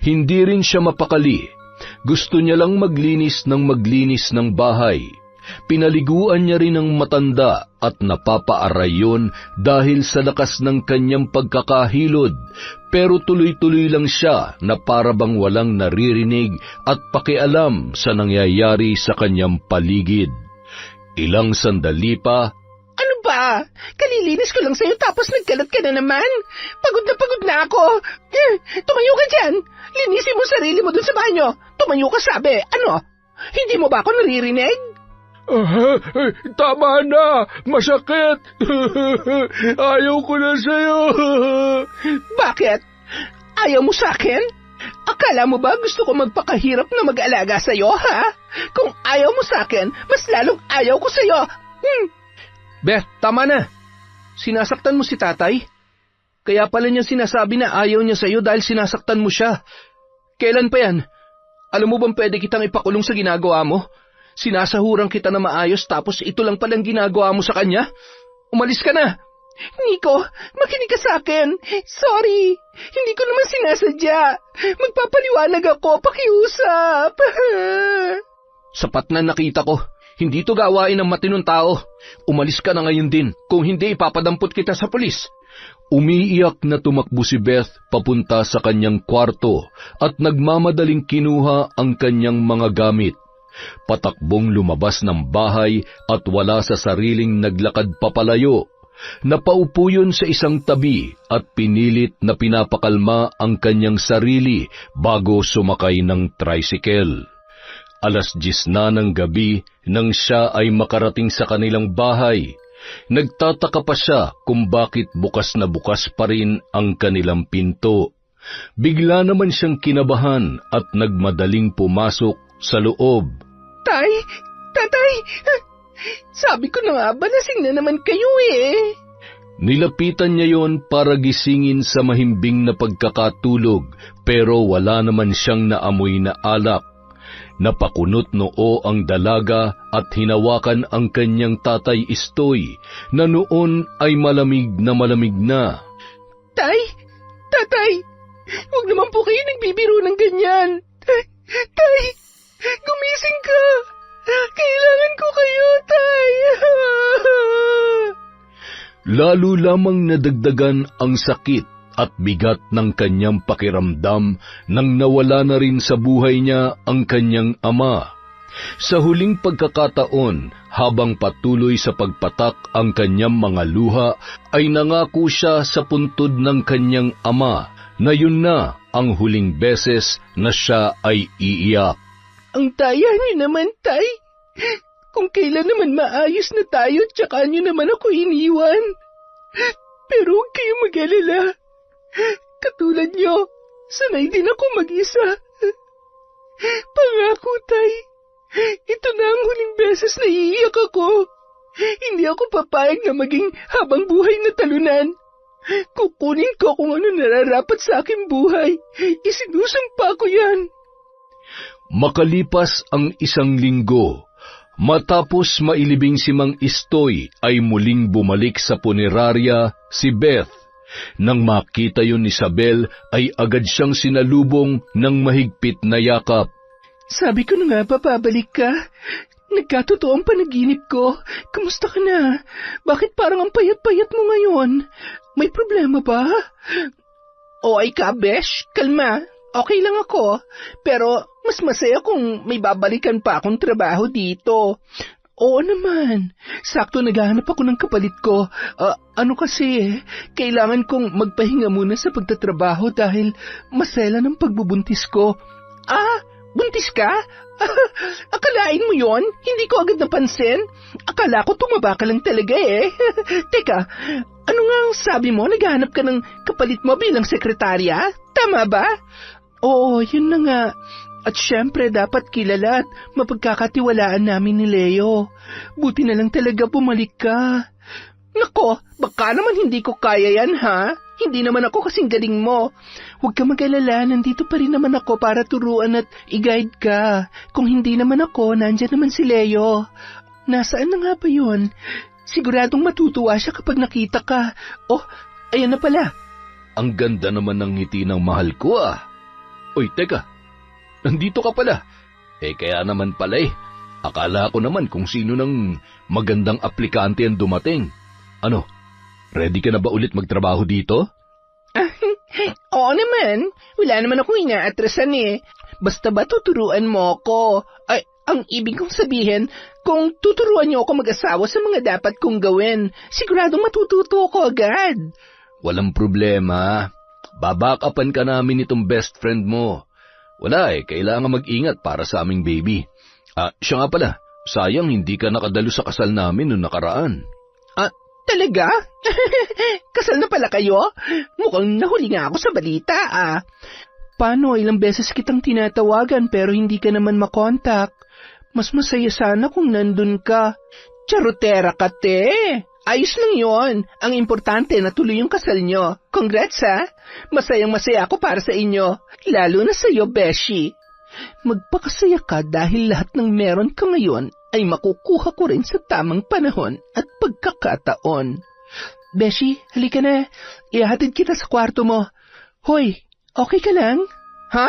Hindi rin siya mapakali. Gusto niya lang maglinis ng bahay. Pinaliguan niya rin ang matanda at napapaaray yun dahil sa lakas ng kanyang pagkakahilod, pero tuloy-tuloy lang siya na parabang walang naririnig at pakialam sa nangyayari sa kanyang paligid. Ilang sandali pa, Ano ba? Kalilinis ko lang sa'yo tapos nagkalat ka na naman. Pagod na ako. Tumayo ka dyan. Linisin mo sarili mo dun sa banyo. Tumayo ka sabi. Ano? Hindi mo ba ako naririnig? Tama na! Masakit! Ayaw ko na sa'yo! Bakit? Ayaw mo sa akin? Akala mo ba gusto ko magpakahirap na mag-alaga sa'yo, ha? Kung ayaw mo sa akin, mas lalong ayaw ko sa'yo. Beth, tama na. Sinasaktan mo si tatay. Kaya pala niya sinasabi na ayaw niya sa'yo dahil sinasaktan mo siya. Kailan pa yan? Alam mo bang pwede kitang ipakulong sa ginagawa mo? Sinasahuran kita na maayos tapos ito lang palang ginagawa mo sa kanya? Umalis ka na! Nico, makinig ka sa akin. Sorry, hindi ko naman sinasadya. Magpapaliwanag ako, pakiusap. Sapat na nakita ko. Hindi to gawain ng matinong tao. Umalis ka na ngayon din. Kung hindi, ipapadampot kita sa pulis. Umiiyak na tumakbo si Beth papunta sa kanyang kwarto at nagmamadaling kinuha ang kanyang mga gamit. Patakbong lumabas ng bahay at wala sa sariling naglakad papalayo. Napaupo yun sa isang tabi at pinilit na pinapakalma ang kanyang sarili bago sumakay ng tricycle. 10:00 na ng gabi nang siya ay makarating sa kanilang bahay. Nagtataka pa siya kung bakit bukas na bukas pa rin ang kanilang pinto. Bigla naman siyang kinabahan at nagmadaling pumasok sa loob. Tatay, sabi ko na nga ba lasing na naman kayo eh. Nilapitan niya yon para gisingin sa mahimbing na pagkakatulog, pero wala naman siyang naamoy na alak. Napakunot noo ang dalaga at hinawakan ang kanyang tatay Istoy, na noon ay malamig na. Tatay, huwag naman po kayo nagbibiro ng ganyan. Tay, gumising ka. Kailangan ko kayo, tay. Lalo lamang nadagdagan ang sakit at bigat ng kanyang pakiramdam nang nawala na rin sa buhay niya ang kanyang ama. Sa huling pagkakataon, habang patuloy sa pagpatak ang kanyang mga luha, ay nangako siya sa puntod ng kanyang ama na yun na ang huling beses na siya ay iiyak. Ang daya niyo naman, tay. kung kailan naman maayos na tayo tsaka nyo naman ako iniwan. Pero huwag kayong mag-alala. Katulad nyo, sanay din ako mag-isa. Pangako, Tay. Ito na ang huling beses na iiyak ako. Hindi ako papayag na maging habang buhay na talunan. Kukunin ko kung ano nararapat sa aking buhay. Isinusumpa ko yan. Makalipas ang 1 linggo, matapos mailibing si Mang Istoy ay muling bumalik sa punerarya si Beth. Nang makita yun ni Isabel ay agad siyang sinalubong ng mahigpit na yakap. Sabi ko na nga ba babalik ka? Nagkatotoo ang panaginip ko. Kamusta ka na? Bakit parang ang payat-payat mo ngayon? May problema ba? O ay ka, Besh, kalma. Okay lang ako. Pero mas masaya kung may babalikan pa akong trabaho dito. Oo naman. Sakto naghahanap ako ng kapalit ko. Kailangan kong magpahinga muna sa pagtatrabaho dahil masela ng pagbubuntis ko. Buntis ka? Akalain mo yon? Hindi ko agad napansin. Akala ko tumaba ka lang talaga eh. Teka, ano nga ang sabi mo? Naghahanap ka ng kapalit mo bilang sekretarya? Tama ba? Oo, yun na nga. At syempre dapat kilala at mapagkakatiwalaan namin ni Leo. Buti na lang talaga bumalik ka. Nako, baka naman hindi ko kaya yan ha? Hindi naman ako kasing galing mo. Huwag ka mag-alala, nandito pa rin naman ako para turuan at i-guide ka. Kung hindi naman ako, nandyan naman si Leo. Nasaan na nga ba yun? Siguradong matutuwa siya kapag nakita ka. Oh, ayan na pala. Ang ganda naman ng ngiti ng mahal ko ah. Oy, teka. Nandito ka pala. Kaya naman pala Akala ko naman kung sino ng magandang aplikante ang dumating. Ano, ready ka na ba ulit magtrabaho dito? Oo naman. Wala naman akong inaatrasan Basta ba tuturuan mo ko? Ay, ang ibig kong sabihin, kung tuturuan niyo ako mag-asawa sa mga dapat kong gawin, siguradong matututo ako agad. Walang problema. Babakapan ka namin itong best friend mo. Wala kailangan mag-ingat para sa aming baby. Siya nga pala, sayang hindi ka nakadalo sa kasal namin noong nakaraan. Talaga? Kasal na pala kayo? Mukhang nahuli nga ako sa balita Paano, ilang beses kitang tinatawagan pero hindi ka naman makontak. Mas masaya sana kung nandun ka. Charotera ka, te. Ayos lang yon. Ang importante natuloy yung kasal nyo. Congrats Masayang-masaya ako para sa inyo. Lalo na sa'yo, Beshi. Magpakasaya ka dahil lahat ng meron ka ngayon ay makukuha ko rin sa tamang panahon at pagkakataon. Beshi, halika na. Ihahatid kita sa kwarto mo. Hoy, okay ka lang? Ha?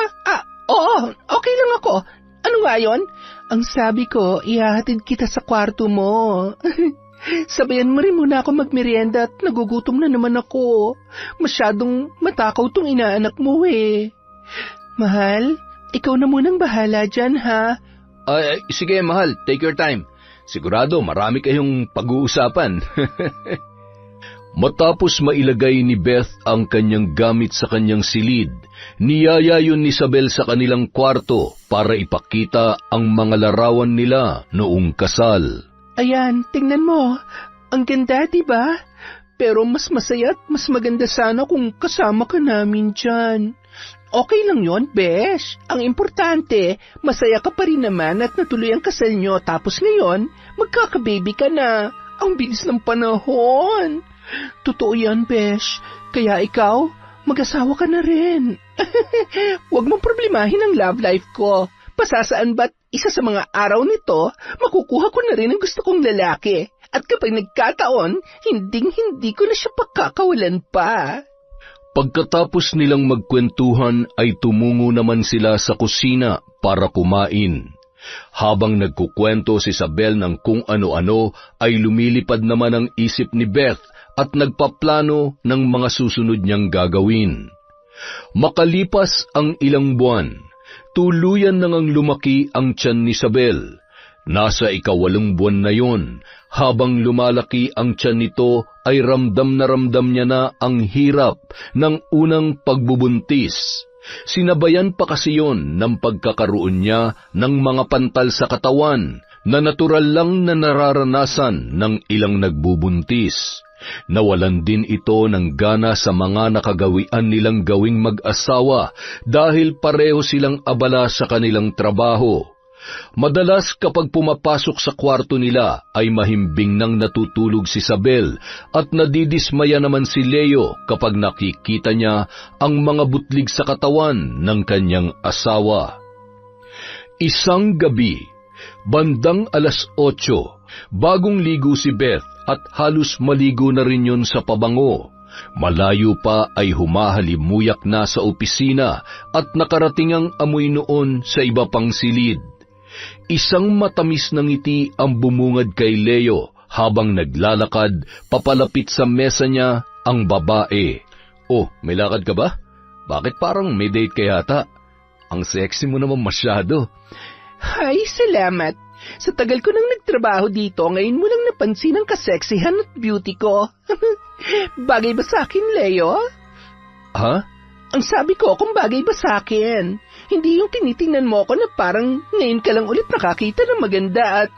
Oo, okay lang ako. Ano nga yun? Ang sabi ko, ihahatid kita sa kwarto mo. Sabayan mo rin muna ako magmerienda at nagugutom na naman ako. Masyadong matakaw tong inaanak mo Mahal, ikaw na munang bahala dyan ha. Sige mahal, take your time. Sigurado marami kayong pag-uusapan. Matapos mailagay ni Beth ang kanyang gamit sa kanyang silid, niyaya yun ni Isabel sa kanilang kwarto para ipakita ang mga larawan nila noong kasal. Ayan, tingnan mo. Ang ganda, diba? Pero mas masaya at mas maganda sana kung kasama ka namin dyan. Okay lang yon, Besh. Ang importante, masaya ka pa rin naman at natuloy ang kasal nyo. Tapos ngayon, magkakababy ka na. Ang bilis ng panahon. Totoo yan, Besh. Kaya ikaw, mag-asawa ka na rin. Huwag mong problemahin ang love life ko. Pasasaan ba't isa sa mga araw nito, makukuha ko na rin ang gusto kong lalaki. At kapag nagkataon, hindi ko na siya pagkakawalan pa. Pagkatapos nilang magkwentuhan ay tumungo naman sila sa kusina para kumain. Habang nagkukwento si Isabel ng kung ano-ano ay lumilipad naman ang isip ni Beth at nagpaplano ng mga susunod niyang gagawin. Makalipas ang ilang buwan, tuluyan nang lumaki ang tiyan ni Isabel. Nasa 8 buwan na yon, habang lumalaki ang tiyan nito ay ramdam niya na ang hirap ng unang pagbubuntis. Sinabayan pa kasi yon ng pagkakaroon niya ng mga pantal sa katawan na natural lang na nararanasan ng ilang nagbubuntis. Nawalan din ito ng gana sa mga nakagawian nilang gawing mag-asawa dahil pareho silang abala sa kanilang trabaho. Madalas kapag pumapasok sa kwarto nila ay mahimbing nang natutulog si Isabel at nadidismaya naman si Leo kapag nakikita niya ang mga butlig sa katawan ng kanyang asawa. Isang gabi, bandang 8:00, bagong ligo si Beth at halos maligo na rin yun sa pabango. Malayo pa ay humahalimuyak na sa opisina at nakarating ang amoy noon sa iba pang silid. Isang matamis na ngiti ang bumungad kay Leo habang naglalakad papalapit sa mesa niya ang babae. Oh, may lakad ka ba? Bakit parang may date ka yata? Ang sexy mo naman masyado. Ay, salamat. Sa tagal ko nang nagtrabaho dito, ngayon mo lang napansin ang kaseksihan at beauty ko. Bagay ba sa akin, Leo? Ha? Ang sabi ko kung bagay ba sa akin. Hindi yung tinitingnan mo ako na parang ngayon ka lang ulit nakakita ng maganda at...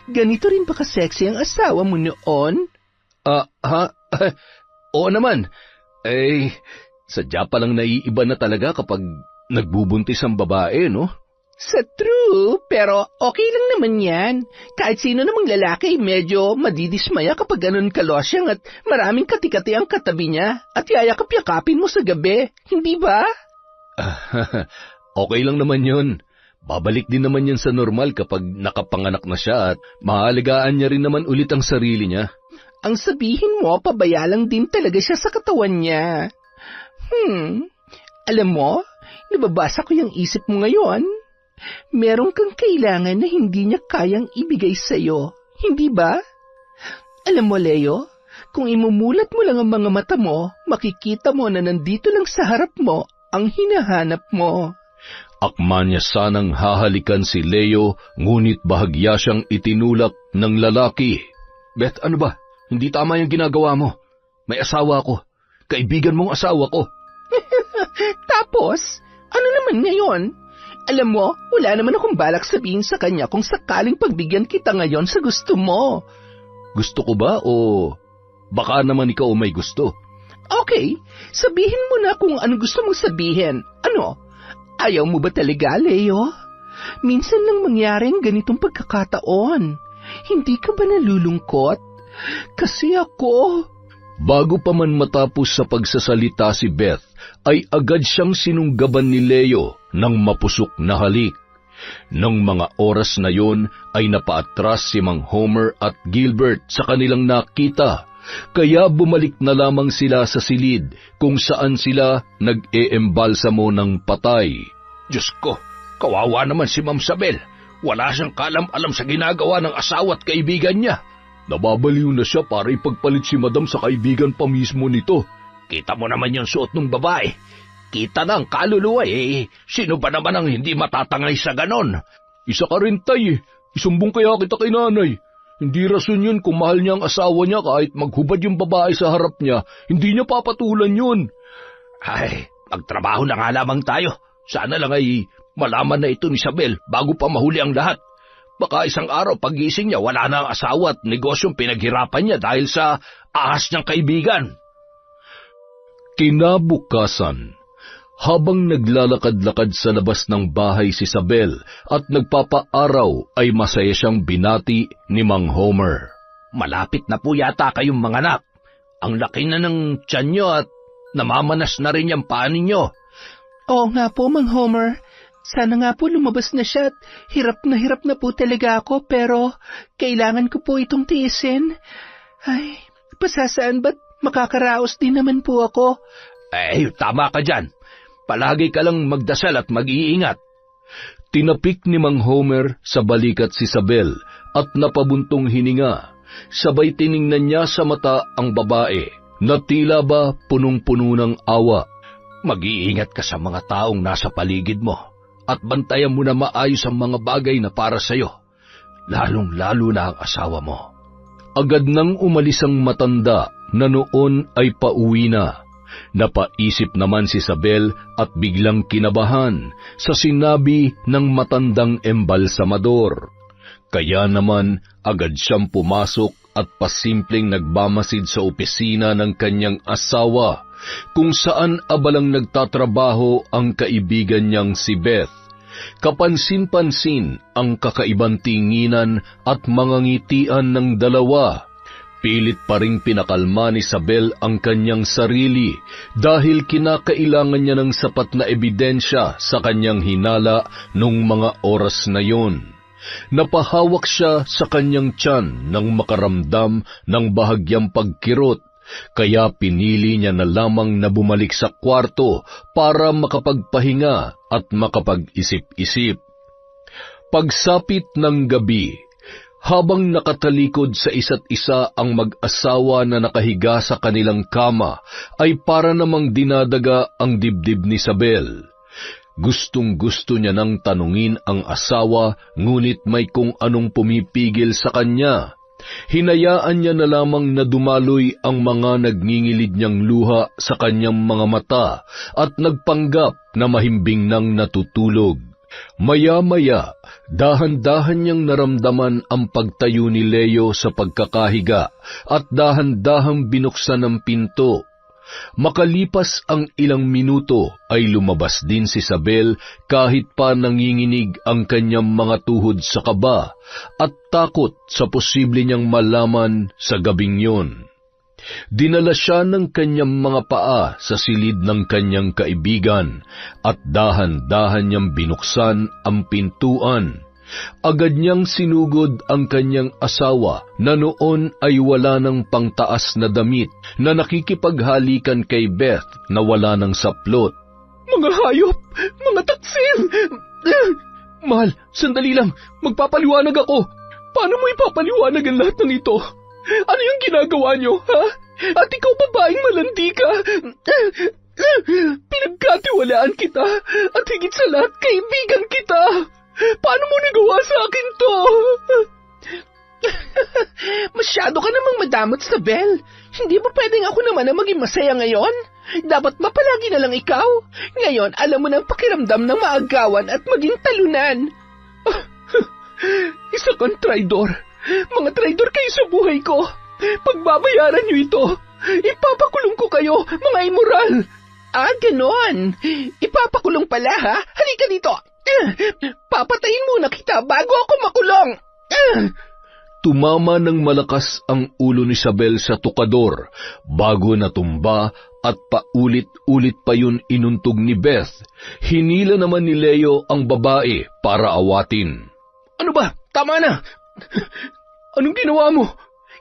ganito rin ba kaseksi ang asawa mo noon? Ha? Oo naman. Sadya palang naiiba na talaga kapag nagbubuntis ang babae, no? Sa true, pero okay lang naman yan. Kahit sino namang lalaki, medyo madidismaya kapag ganun kalosyang at maraming katikati ang katabi niya at yayakap-yakapin mo sa gabi, hindi ba? Okay lang naman yun. Babalik din naman yan sa normal kapag nakapanganak na siya at mahalagaan niya rin naman ulit ang sarili niya. Ang sabihin mo, pabaya lang din talaga siya sa katawan niya. Alam mo, nababasa ko yung isip mo ngayon. Meron kang kailangan na hindi niya kayang ibigay sa'yo, hindi ba? Alam mo, Leo, kung imumulat mo lang ang mga mata mo, makikita mo na nandito lang sa harap mo ang hinahanap mo. Akma niya sanang hahalikan si Leo, ngunit bahagya siyang itinulak ng lalaki. Beth, ano ba? Hindi tama yung ginagawa mo. May asawa ko. Kaibigan mong asawa ko. Tapos, ano naman ngayon? Alam mo, wala naman akong balak sabihin sa kanya kung sakaling pagbigyan kita ngayon sa gusto mo. Gusto ko ba o baka naman ikaw may gusto? Okay, sabihin mo na kung ano gusto mong sabihin. Ano? Ayaw mo ba talaga, Leo? Minsan nang mangyaring ganitong pagkakataon. Hindi ka ba nalulungkot? Kasi ako... Bago pa man matapos sa pagsasalita si Beth, ay agad siyang sinunggaban ni Leo ng mapusok na halik. Nang mga oras na yon ay napaatras si Mang Homer at Gilbert sa kanilang nakita, kaya bumalik na lamang sila sa silid kung saan sila nag-eembalsamo ng patay. Diyos ko, kawawa naman si Ma'am Sabel. Wala siyang kalam-alam sa ginagawa ng asawa at kaibigan niya. Nababaliw na siya para ipagpalit si Madam sa kaibigan pa mismo nito. Kita mo naman yung suot ng babae. Kita na ang kaluluwa Sino ba naman ang hindi matatangay sa ganon? Isa ka rin, tay. Isumbong kaya kita kay nanay. Hindi rason yun kung mahal niya ang asawa niya kahit maghubad yung babae sa harap niya. Hindi niya papatulan yun. Ay, magtrabaho na nga lamang tayo. Sana lang ay malaman na ito ni Isabel bago pa mahuli ang lahat. Baka isang araw pagising niya wala na ang asawa at negosyong pinaghirapan niya dahil sa ahas niyang kaibigan. Kinabukasan, habang naglalakad-lakad sa labas ng bahay si Isabel at nagpapaaraw ay masaya siyang binati ni Mang Homer. Malapit na po yata kayong mga anak. Ang laki na ng tiyan niyo at namamanas na rin yung paa ninyo. Oo nga po, Mang Homer. Sana nga po lumabas na siya at hirap na po talaga ako pero kailangan ko po itong tiisin. Ay, pasasaan ba't makakaraos din naman po ako? Tama ka dyan. Palagi ka lang magdasal at mag-iingat. Tinapik ni Mang Homer sa balikat si Isabel at napabuntong hininga. Sabay tiningnan niya sa mata ang babae na tila ba punong-puno ng awa. Mag-iingat ka sa mga taong nasa paligid mo. At bantayan mo na maayos ang mga bagay na para sa'yo, lalong-lalo na ang asawa mo. Agad nang umalis ang matanda na noon ay pauwi na. Napaisip naman si Isabel at biglang kinabahan sa sinabi ng matandang embalsamador. Kaya naman agad siyang pumasok at pasimpleng nagbamasid sa opisina ng kanyang asawa, kung saan abalang nagtatrabaho ang kaibigan niyang si Beth. Kapansin-pansin ang kakaibang tinginan at mga ngitian ng dalawa. Pilit pa ring pinakalma ni Isabel ang kanyang sarili dahil kinakailangan niya ng sapat na ebidensya sa kanyang hinala nung mga oras na yun. Napahawak siya sa kanyang tiyan nang makaramdam ng bahagyang pagkirot, kaya pinili niya na lamang na bumalik sa kwarto para makapagpahinga at makapag-isip-isip. Pagsapit ng gabi, habang nakatalikod sa isa't isa ang mag-asawa na nakahiga sa kanilang kama, ay para namang dinadaga ang dibdib ni Isabel. Gustong-gusto niya nang tanungin ang asawa, ngunit may kung anong pumipigil sa kanya. Hinayaan niya na lamang na dumaloy ang mga nagngingilid niyang luha sa kanyang mga mata at nagpanggap na mahimbing nang natutulog. Maya-maya, dahan-dahan niyang naramdaman ang pagtayo ni Leo sa pagkakahiga at dahan-dahang binuksan ang pinto. Makalipas ang ilang minuto ay lumabas din si Isabel kahit pa nanginginig ang kanyang mga tuhod sa kaba at takot sa posible niyang malaman sa gabing yun. Dinala siya ng kanyang mga paa sa silid ng kanyang kaibigan at dahan-dahan niyang binuksan ang pintuan. Agad niyang sinugod ang kanyang asawa na noon ay wala ng pangtaas na damit na nakikipaghalikan kay Beth na wala ng saplot. Mga hayop! Mga taksil! Mahal, sandali lang. Magpapaliwanag ako. Paano mo ipapaliwanag ang lahat ng ito? Ano yung ginagawa niyo, ha? At ikaw babaeng malandi ka. Pinagkatiwalaan kita at higit sa lahat kaibigan kita. Paano mo nagawa sa akin to? Masyado ka namang madamot, Isabel. Hindi ba pwedeng ako naman na maging masaya ngayon? Dapat mapalagi na lang ikaw. Ngayon, alam mo na ang pakiramdam ng maagawan at maging talunan. Isa kang traidor. Mga traidor kayo sa buhay ko. Pagbabayaran niyo ito. Ipapakulong ko kayo, mga immoral. Ah, ganon. Ipapakulong pala, ha? Halika dito. Papatayin muna kita bago ako makulong. Tumama ng malakas ang ulo ni Isabel sa tukador bago natumba at paulit-ulit pa yun inuntog ni Beth. Hinila naman ni Leo ang babae para awatin. Ano ba? Tama na. Anong ginawa mo?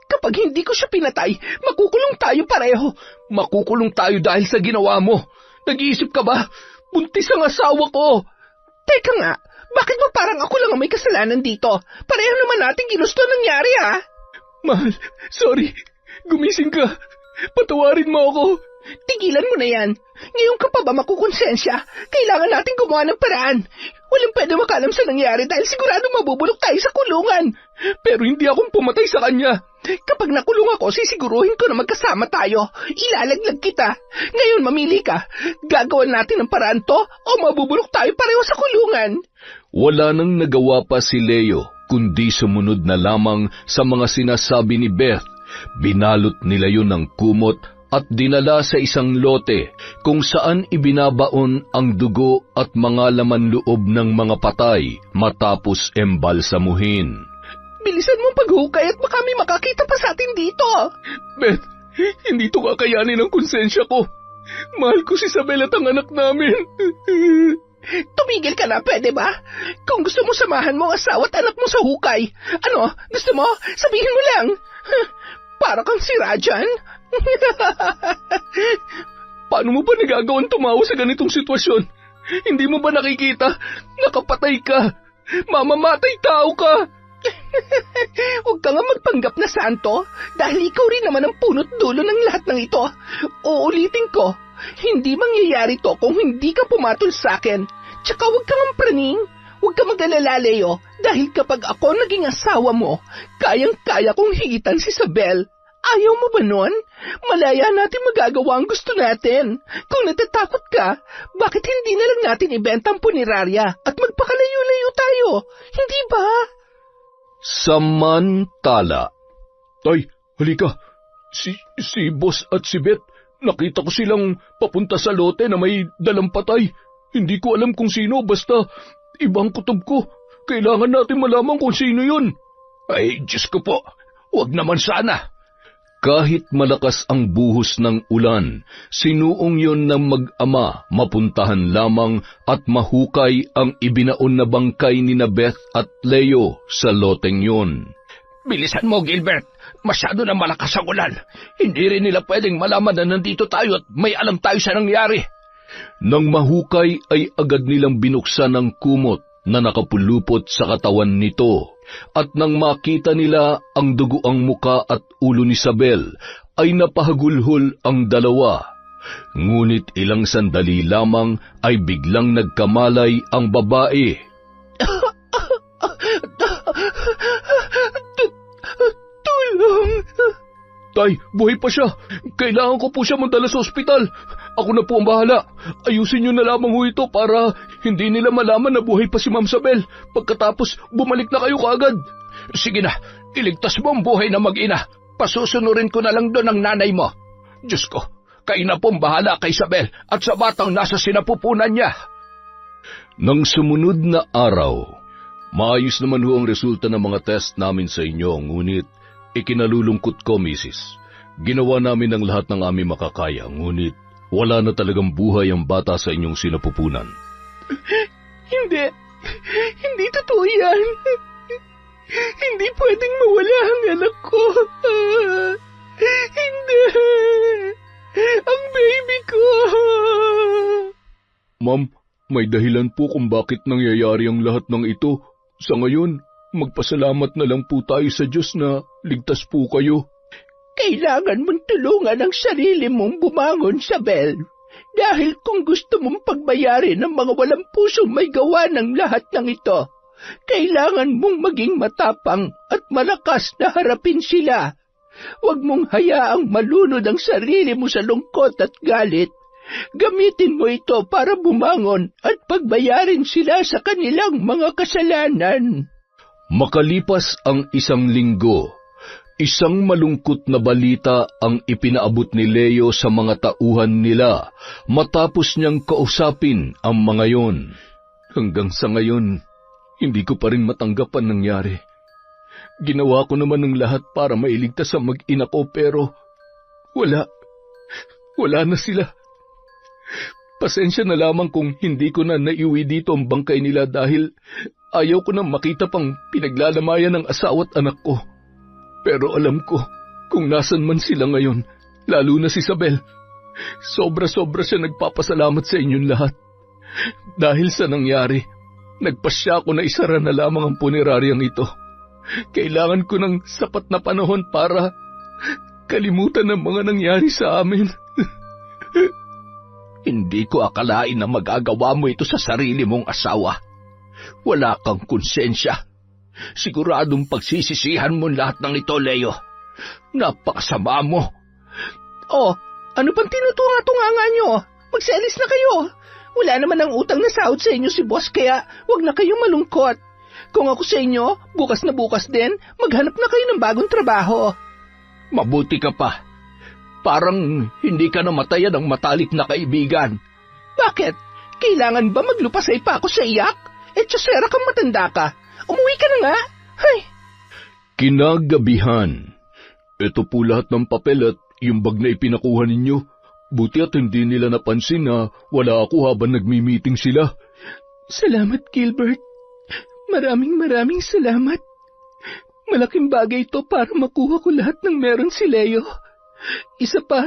Kapag hindi ko siya pinatay, makukulong tayo pareho. Makukulong tayo dahil sa ginawa mo. Nag-iisip ka ba? Buntis ang asawa ko. Teka nga, bakit ba parang ako lang ang may kasalanan dito? Pareho naman natin ginusto nangyari, ha? Mahal, sorry. Gumising ka. Patawarin mo ako. Tigilan mo na yan. Ngayon ka pa ba makukonsensya? Kailangan natin gumawa ng paraan. Walang pwede makalam sa nangyari dahil sigurado mabubulok tayo sa kulungan. Pero hindi akong pumatay sa kanya. Kapag nakulong ako, sisiguruhin ko na magkasama tayo. Ilalaglag kita. Ngayon mamili ka. Gagawan natin ng paraan to o mabubulok tayo pareho sa kulungan. Wala nang nagawa pa si Leo kundi sumunod na lamang sa mga sinasabi ni Beth. Binalot nila yun ng kumot at dinala sa isang lote kung saan ibinabaon ang dugo at mga laman loob ng mga patay matapos embalsamuhin. Bilisan mong paghukay at baka may makakita pa sa atin dito. Beth, hindi to kakayanin ang konsensya ko. Mahal ko si Isabel at ang anak namin. Tumigil ka na, pwede ba? Kung gusto mo samahan mo ang asawa at anak mo sa hukay. Ano, gusto mo? Sabihin mo lang. Para kang si Rajan. Paano mo ba nagagawang tumawa sa ganitong sitwasyon? Hindi mo ba nakikita? Nakapatay ka. Mamamatay tao ka. Huwag ka nga magpanggap na santo dahil ikaw rin naman ang punot dulo ng lahat ng ito. Uulitin ko, hindi mangyayari to kung hindi ka pumatol sa akin. Tsaka huwag kang praning. Huwag ka mag-alala, Leo, dahil kapag ako naging asawa mo, kayang-kaya kong higitan si Isabel. Ayaw mo ba nun? Malaya natin magagawa ang gusto natin. Kung natatakot ka, bakit hindi na lang natin ibenta ang punerarya at magpakalayo-layo tayo? Hindi ba? Samantala. Tay, halika. Si Boss at si Beth, nakita ko silang papunta sa lote na may dalang patay. Hindi ko alam kung sino, basta ibang kutob ko. Kailangan natin malaman kung sino yun. Ay, Diyos ko po, huwag naman sana. Kahit malakas ang buhos ng ulan, sinuong yon ng mag-ama mapuntahan lamang at mahukay ang ibinaon na bangkay ni Beth at Leo sa loteng yun. Bilisan mo, Gilbert. Masyado na malakas ang ulan. Hindi rin nila pwedeng malaman na nandito tayo at may alam tayo sa nangyari. Nang mahukay ay agad nilang binuksan ang kumot na nakapulupot sa katawan nito. At nang makita nila ang duguang muka at ulo ni Isabel, ay napahagulhol ang dalawa. Ngunit ilang sandali lamang ay biglang nagkamalay ang babae. Tulong! Tay, buhay pa siya. Kailangan ko po siya madala sa ospital. Ako na po ang bahala. Ayusin niyo na lamang ho ito para hindi nila malaman na buhay pa si Ma'am Isabel. Pagkatapos, bumalik na kayo kaagad. Sige na, iligtas mo ang buhay na mag-ina. Pasusunurin ko na lang doon ang nanay mo. Diyos ko, kayo na po ang bahala kay Isabel at sa batang nasa sinapupunan niya. Nang sumunod na araw, maayos naman ho ang resulta ng mga test namin sa inyo, ngunit ikinalulungkot ko, Mrs. Ginawa namin ang lahat ng aming makakaya, ngunit wala na talagang buhay ang bata sa inyong sinapupunan. Hindi totoo yan. Hindi pwedeng mawala ang anak ko. Hindi. Ang baby ko. Ma'am, may dahilan po kung bakit nangyayari ang lahat ng ito. Sa ngayon, magpasalamat na lang po tayo sa Diyos na ligtas po kayo. Kailangan mong tulungan ang sarili mong bumangon, Isabel. Dahil kung gusto mong pagbayarin ng mga walang pusong may gawa ng lahat ng ito, kailangan mong maging matapang at malakas na harapin sila. Huwag mong hayaang malunod ang sarili mo sa lungkot at galit. Gamitin mo ito para bumangon at pagbayarin sila sa kanilang mga kasalanan. Makalipas ang isang linggo, isang malungkot na balita ang ipinaabot ni Leo sa mga tauhan nila matapos niyang kausapin ang mga yon. Hanggang sa ngayon, hindi ko pa rin matanggap ang nangyari. Ginawa ko naman ng lahat para mailigtas ang mag-ina ko pero wala na sila. Pasensya na lamang kung hindi ko na naiuwi dito ang bangkay nila dahil ayaw ko na makita pang pinaglalamayan ng asawa at anak ko. Pero alam ko kung nasan man sila ngayon, lalo na si Isabel. Sobra-sobra siya nagpapasalamat sa inyong lahat. Dahil sa nangyari, nagpasya ako na isara na lamang ang puneraryang ito. Kailangan ko ng sapat na panahon para kalimutan ang mga nangyari sa amin. Hindi ko akalain na magagawa mo ito sa sarili mong asawa. Wala kang konsensya. Siguradong pagsisisihan mo lahat ng ito, Leo. Napakasama mo. Oh, ano bang tinutunga-tunga nyo? Magselis na kayo. Wala naman ang utang na sahod sa inyo si boss kaya wag na kayong malungkot. Kung ako sa inyo, bukas na bukas din, maghanap na kayo ng bagong trabaho. Mabuti ka pa. Parang hindi ka namatayan ng matalik na kaibigan. Bakit? Kailangan ba maglupasay pa ako sa iyak? Tsasera kang matanda ka. Umuwi ka na nga. Hay! Kinagabihan. Ito po lahat ng papel at yung bag na ipinakuha ninyo. Buti at hindi nila napansin na wala ako habang nagmi-meeting sila. Salamat, Gilbert. Maraming salamat. Malaking bagay ito para makuha ko lahat ng meron si Leo. Isa pa,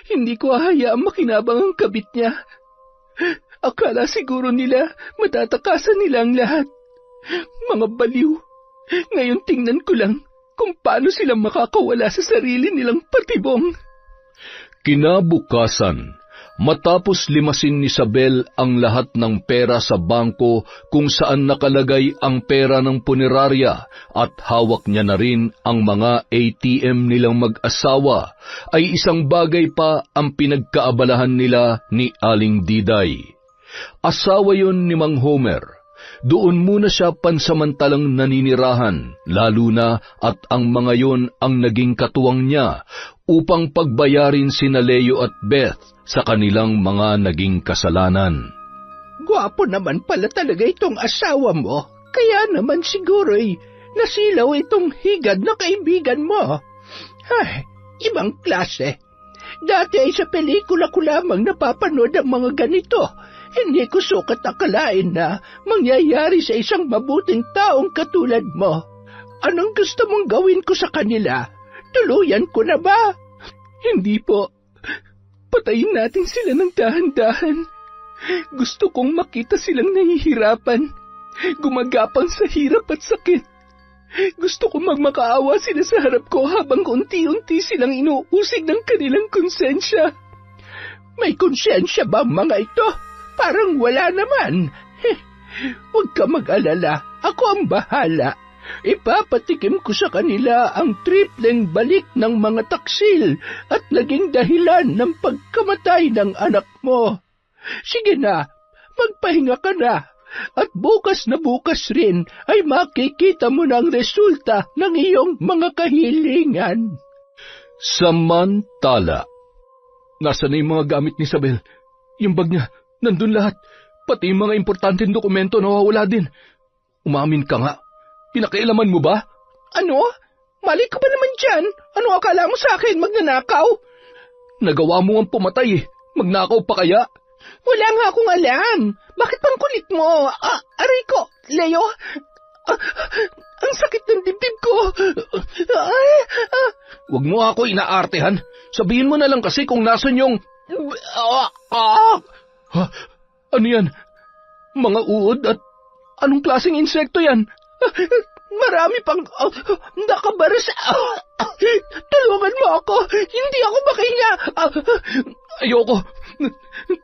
hindi ko hahayaang makinabang ang kabit niya. Akala siguro nila matatakasan nila ang lahat. Mga baliw. Ngayon tingnan ko lang kung paano sila makakawala sa sarili nilang patibong. Kinabukasan, Matapos limasin ni Isabel ang lahat ng pera sa bangko kung saan nakalagay ang pera ng punerarya at hawak niya na rin ang mga ATM nilang mag-asawa, ay isang bagay pa ang pinagkaabalahan nila ni Aling Diday. Asawa yon ni Mang Homer. Doon muna siya pansamantalang naninirahan, lalo na at ang mga yon ang naging katuwang niya upang pagbayarin sina Leo at Beth sa kanilang mga naging kasalanan. Gwapo naman pala talaga itong asawa mo, kaya naman siguro'y nasilaw itong higad na kaibigan mo. Ay, ibang klase. Dati ay sa pelikula ko lamang napapanood ang mga ganito. Hindi ko sukat akalain na mangyayari sa isang mabuting taong katulad mo. Anong gusto mong gawin ko sa kanila? Tuluyan ko na ba? Hindi po. Patayin natin sila ng dahan-dahan. Gusto kong makita silang nahihirapan, gumagapang sa hirap at sakit. Gusto kong magmakaawa sila sa harap ko habang unti-unti silang inuusig ng kanilang konsensya. May konsensya ba ang mga ito? Parang wala naman. Huwag ka mag-alala, ako ang bahala. Ipapatikim ko sa kanila ang tripleng balik ng mga taksil at naging dahilan ng pagkamatay ng anak mo. Sige na, magpahinga ka na. At bukas na bukas rin ay makikita mo na ang resulta ng iyong mga kahilingan. Samantala, nasa na yung mga gamit ni Isabel? Yung bag niya, nandun lahat. Pati yung mga importanteng dokumento nawawala din. Umamin ka nga. Pinakailaman mo ba? Ano? Mali ka ba naman dyan? Ano akala mo sa akin, magnanakaw? Nagawa mo ang pumatay eh. Magnakaw pa kaya? Wala nga akong alam. Bakit pang kulit mo? Aray ko, Leo. Ang sakit ng dibdib ko. Huwag mo ako inaartehan. Sabihin mo na lang kasi kung nasan yung... Ha? Ano yan? Mga uod at anong klaseng insekto yan? Marami pang nakabaras. Tulungan mo ako. Hindi ako makahinga. Ayoko.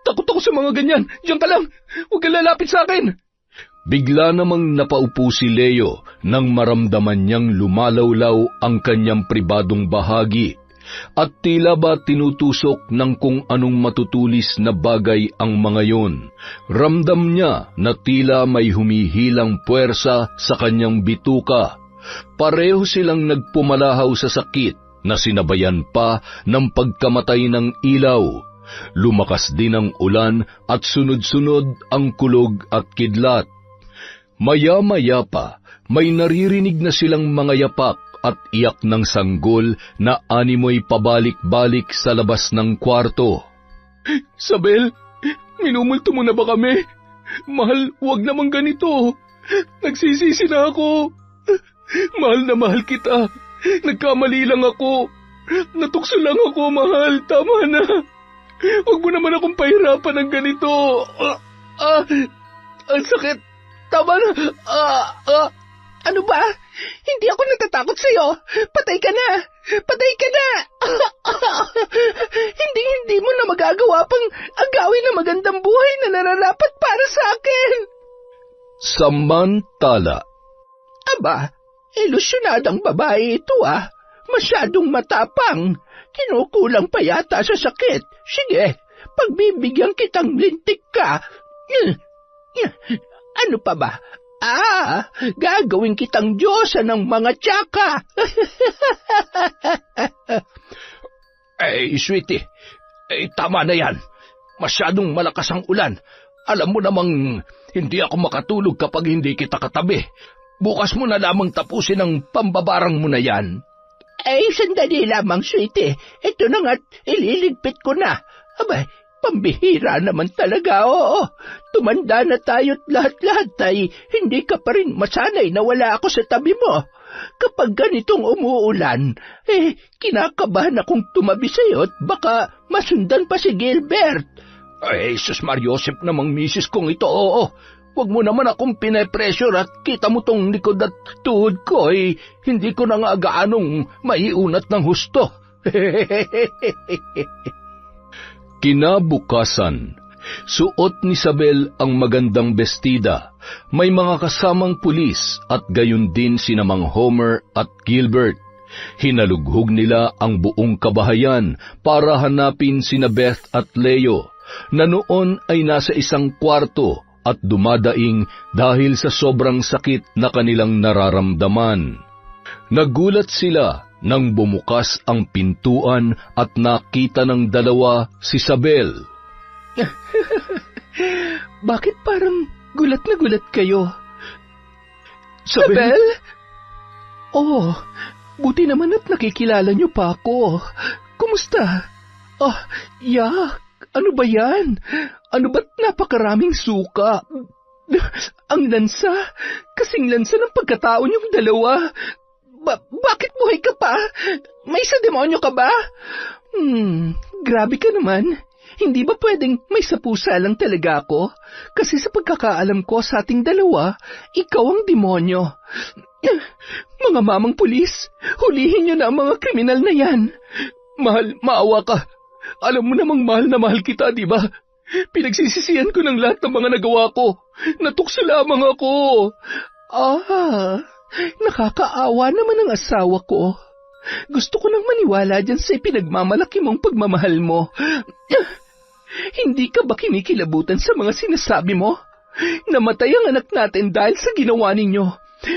Takot ako sa mga ganyan. Diyan ka lang. Huwag ka lalapit sa akin. Bigla namang napaupo si Leo nang maramdaman niyang lumalawlaw ang kanyang pribadong bahagi at tila ba tinutusok ng kung anong matutulis na bagay ang mga yon. Ramdam niya na tila may humihilang puwersa sa kanyang bituka. Pareho silang nagpumalahaw sa sakit na sinabayan pa ng pagkamatay ng ilaw. Lumakas din ang ulan at sunod-sunod ang kulog at kidlat. Maya-maya pa, may naririnig na silang mga yapak at iyak ng sanggol na animoy pabalik-balik sa labas ng kwarto. Isabel, minumulto mo na ba kami? Mahal, huwag namang ganito. Nagsisisi na ako. Mahal na mahal kita. Nagkamali lang ako. Natukso lang ako, mahal. Tama na. Huwag mo naman akong pahirapan ng ganito. Ang sakit. Tama na. Ano ba? Hindi ako natatakot sa'yo. Patay ka na. Patay ka na. Hindi mo na magagawa pang agawin na magandang buhay na nararapat para sa akin. Samantala. Aba, ilusyonadang babae ito ah. Masyadong matapang. Kinukulang pa yata sa sakit. Sige, pagbibigyan kitang lintik ka. Ano pa ba? Gagawin kitang diyosa ng mga tsaka. Sweetie, tama na yan. Masyadong malakas ang ulan. Alam mo namang hindi ako makatulog kapag hindi kita katabi. Bukas mo na lamang tapusin ang pambabarang mo na yan. Sandali lamang, sweetie. Ito na nga't ililigpit ko na. Abay, pambihira naman talaga, oo. Tumanda na tayo't lahat-lahat ay hindi ka pa rin masanay na wala ako sa tabi mo. Kapag ganitong umuulan, kinakabahan akong tumabi sa'yo at baka masundan pa si Gilbert. Sus Mariosep namang misis kong ito, oo. Huwag mo naman akong pinapressure at kita mo tong likod at tuhod ko, hindi ko na nga gaanong maiunat ng husto. Kinabukasan, suot ni Isabel ang magandang bestida. May mga kasamang pulis at gayon din sina Mang Homer at Gilbert. Hinalughog nila ang buong kabahayan para hanapin sina Beth at Leo, na noon ay nasa isang kwarto at dumadaing dahil sa sobrang sakit na kanilang nararamdaman. Nagulat sila nang bumukas ang pintuan at nakita ng dalawa si Isabel. Bakit parang gulat na gulat kayo? Isabel? Oh, buti naman at nakikilala niyo pa ako. Kumusta? Yak, ano ba yan? Ano ba't napakaraming suka? Ang lansa, kasing lansa ng pagkatao niyong dalawa. Bakit buhay ka pa? May sa demonyo ka ba? Grabe ka naman. Hindi ba pwedeng may sapusa lang talaga ako? Kasi sa pagkakaalam ko sa ating dalawa, ikaw ang demonyo. Mga mamang pulis, hulihin niyo na ang mga kriminal na yan. Mahal, maawa ka. Alam mo namang mahal na mahal kita, di ba? Pinagsisisihan ko ng lahat ng mga nagawa ko. Natukso lamang ako. Nakakaawa naman ang asawa ko. Gusto ko nang maniwala dyan sa ipinagmamalaki mong pagmamahal mo. Hindi ka ba kinikilabutan sa mga sinasabi mo? Namatay ang anak natin dahil sa ginawa ninyo.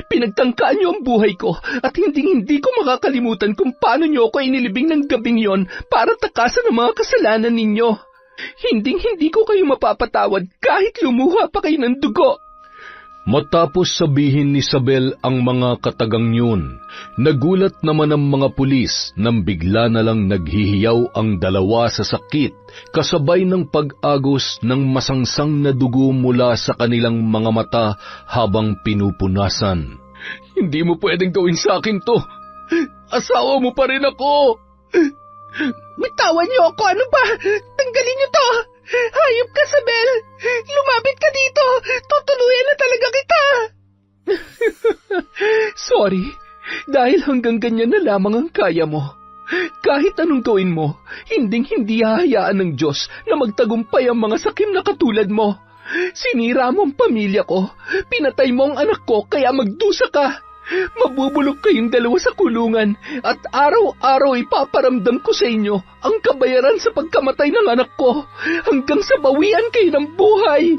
Pinagtangkaan niyo ang buhay ko at hindi ko makakalimutan kung paano niyo ako inilibing ng gabing yon para takasan ang mga kasalanan ninyo. Hindi ko kayo mapapatawad kahit lumuha pa kayo ng dugo. Matapos sabihin ni Isabel ang mga katagang yun, nagulat naman ang mga pulis nang bigla na lang naghihiyaw ang dalawa sa sakit, kasabay ng pag-agos ng masangsang na dugo mula sa kanilang mga mata habang pinupunasan. Hindi mo pwedeng gawin sa akin to. Asawa mo pa rin ako. Bitawan niyo ako, ano ba? Tanggalin niyo to. Hayop ka, Isabel! Lumapit ka dito! Tutuluyan na talaga kita! Sorry, dahil hanggang ganyan na lamang ang kaya mo. Kahit anong gawin mo, hindi hahayaan ng Diyos na magtagumpay ang mga sakim na katulad mo. Sinira mo ang pamilya ko, pinatay mo ang anak ko, kaya magdusa ka. Mabubulok kayong dalawa sa kulungan at araw-araw ipaparamdam ko sa inyo ang kabayaran sa pagkamatay ng anak ko hanggang sa bawian kayo ng buhay.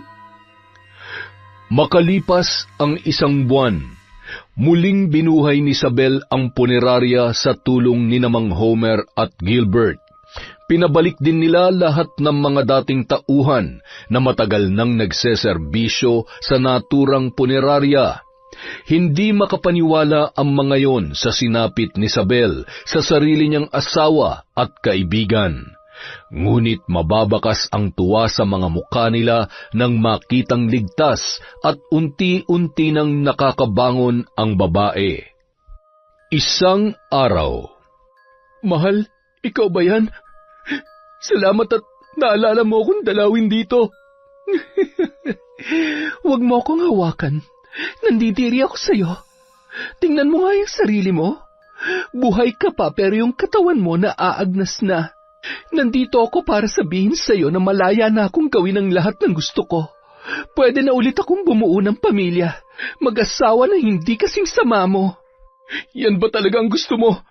Makalipas ang 1 buwan, muling binuhay ni Isabel ang punerarya sa tulong ni Mang Homer at Gilbert. Pinabalik din nila lahat ng mga dating tauhan na matagal nang nagseserbisyo sa naturang punerarya. Hindi makapaniwala ang mga yon sa sinapit ni Isabel sa sarili niyang asawa at kaibigan. Ngunit mababakas ang tuwa sa mga mukha nila nang makitang ligtas at unti-unti nang nakakabangon ang babae. Isang araw. Mahal, ikaw ba yan? Salamat at naalala mo akong dalawin dito. Huwag mo akong hawakan. Nandidiri ako sa'yo. Tingnan mo nga yung sarili mo. Buhay ka pa pero yung katawan mo naaagnas na. Nandito ako para sabihin sa'yo na malaya na akong gawin ang lahat ng gusto ko. Pwede na ulit akong bumuo ng pamilya. Mag-asawa na hindi kasing sama mo. Yan ba talaga ang gusto mo?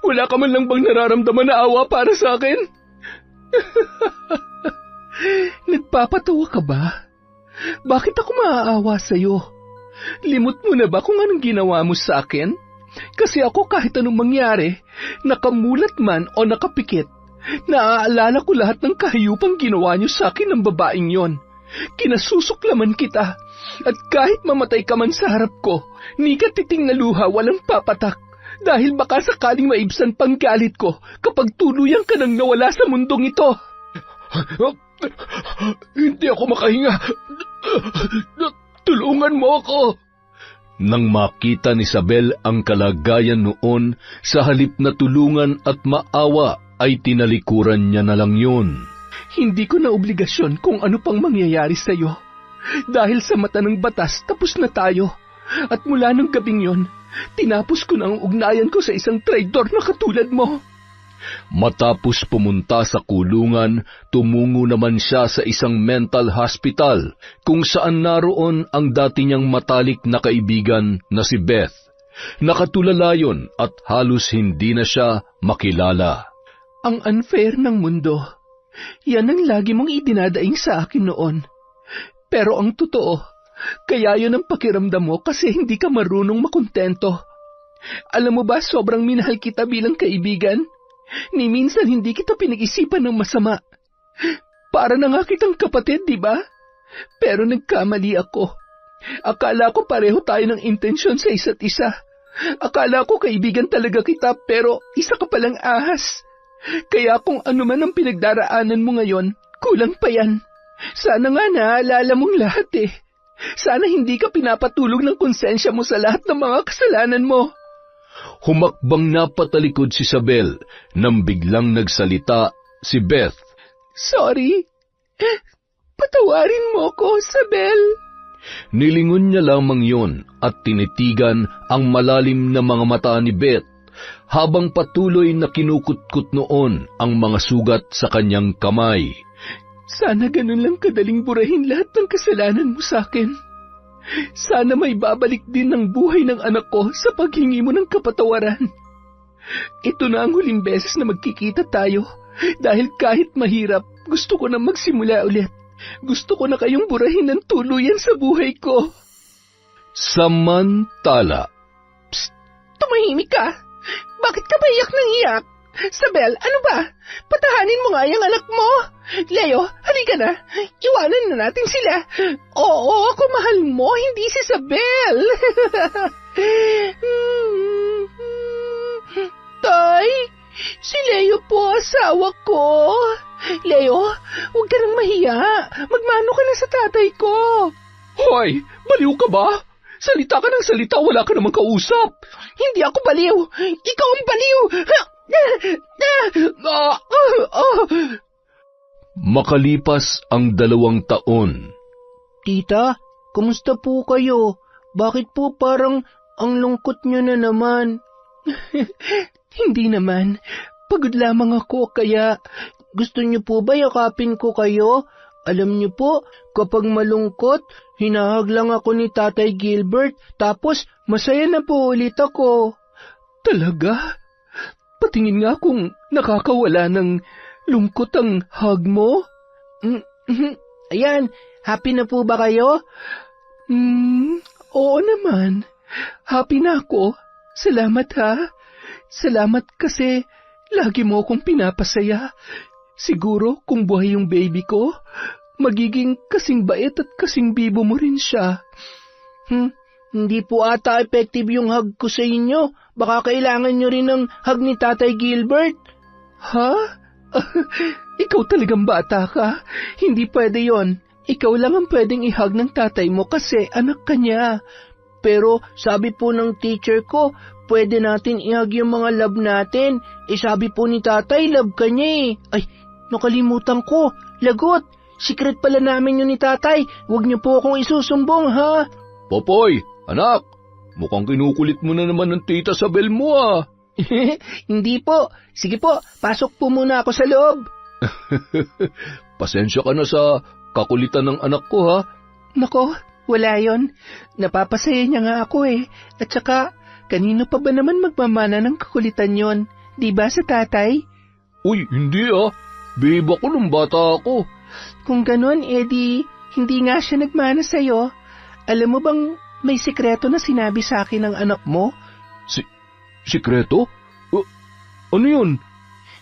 Wala ka man lang bang nararamdaman na awa para sa akin? Nagpapatawa ka ba? Bakit ako maaawa sa'yo? Limot mo na ba kung anong ginawa mo sa akin? Kasi ako kahit anong mangyari, nakamulat man o nakapikit, naaalala ko lahat ng kahiyupang ginawa niyo sa akin ng babaeng yon. Kinasusuklaman kita, at kahit mamatay ka man sa harap ko, ni katiting na luha walang papatak, dahil baka sakaling maibsan pang galit ko kapag tuluyan ka nang nawala sa mundong ito. Hindi ako makahinga. Tulungan mo ako. Nang makita ni Isabel ang kalagayan noon, sa halip na tulungan at maawa, ay tinalikuran niya na lang yun. Hindi ko na obligasyon kung ano pang mangyayari sa'yo. Dahil sa mata ng batas, tapos na tayo. At mula ng gabing yon, tinapos ko na ang ugnayan ko sa isang traidor na katulad mo. Matapos pumunta sa kulungan, tumungo naman siya sa isang mental hospital kung saan naroon ang dati niyang matalik na kaibigan na si Beth. Nakatulala yun at halos hindi na siya makilala. Ang unfair ng mundo. Yan ang lagi mong idinadaing sa akin noon. Pero ang totoo, kaya yun ang pakiramdam mo kasi hindi ka marunong makontento. Alam mo ba, sobrang minahal kita bilang kaibigan. Ni minsan hindi kita pinag-isipan ng masama. Para na nga kitang kapatid, di ba? Pero nagkamali ako. Akala ko pareho tayo ng intensyon sa isa't isa. Akala ko kaibigan talaga kita pero isa ka palang ahas. Kaya kung ano man ang pinagdaraanan mo ngayon, kulang pa yan. Sana nga naalala mong lahat eh. Sana hindi ka pinapatulog ng konsensya mo sa lahat ng mga kasalanan mo. Humakbang na patalikod si Isabel nang biglang nagsalita si Beth. Sorry. Patawarin mo ko, Isabel. Nilingon niya lamang yon at tinitigan ang malalim na mga mata ni Beth habang patuloy na kinukutkot noon ang mga sugat sa kanyang kamay. Sana ganun lang kadaling burahin lahat ng kasalanan mo sa akin. Sana may babalik din ng buhay ng anak ko sa paghingi mo ng kapatawaran. Ito na ang huling beses na magkikita tayo dahil kahit mahirap, gusto ko na magsimula ulit. Gusto ko na kayong burahin ng tuluyan sa buhay ko. Samantala. Psst! Tumahimik ka! Bakit ka ba iyak ng iyak? Isabel, ano ba? Patahanin mo nga yung anak mo. Leo, halika na. Iwanan na natin sila. Oo, ako mahal mo, hindi si Isabel. Tay, si Leo po asawa ko. Leo, huwag ka nang mahiya. Magmano ka na sa tatay ko. Hoy, baliw ka ba? Salita ka ng salita, wala ka namang kausap. Hindi ako baliw. Ikaw ang baliw. Makalipas ang 2 taon. Tita, kumusta po kayo? Bakit po parang ang lungkot nyo na naman? Hindi naman. Pagod lamang ako kaya gusto nyo po ba yakapin ko kayo? Alam nyo po, kapag malungkot, hinahag lang ako ni Tatay Gilbert tapos masaya na po ulit ako. Talaga? Patingin nga kung nakakawala ng lungkot ang hug mo. Ayan, happy na po ba kayo? Oo naman. Happy na ako. Salamat ha. Salamat kasi lagi mo akong pinapasaya. Siguro kung buhay yung baby ko, magiging kasing bait at kasing bibo mo rin siya. Hindi po ata effective yung hug ko sa inyo. Baka kailangan nyo rin ng hug ni Tatay Gilbert. Ha? Ikaw talagang bata ka. Hindi pwede yon. Ikaw lang ang pwedeng i-hug ng tatay mo kasi anak ka niya. Pero sabi po ng teacher ko, pwede natin i-hug yung mga love natin. Sabi po ni tatay, love ka niya eh. Ay, nakalimutan ko. Lagot. Secret pala namin yun ni tatay. Huwag niyo po akong isusumbong ha. Popoy, anak, mukhang kinukulit mo na naman ng tita Isabel mo ah. Hindi po. Sige po, pasok po muna ako sa loob. Pasensya ka na sa kakulitan ng anak ko ha. Nako, wala yon. Napapasaya niya nga ako eh. At saka, kanino pa ba naman magmamana ng kakulitan yon? Di ba sa tatay? Uy, hindi ah. Babe ako nung bata ako. Kung ganon, Eddie, hindi nga siya nagmana sa'yo. Alam mo bang may sikreto na sinabi sa akin ng anak mo? Sikreto? Ano yun?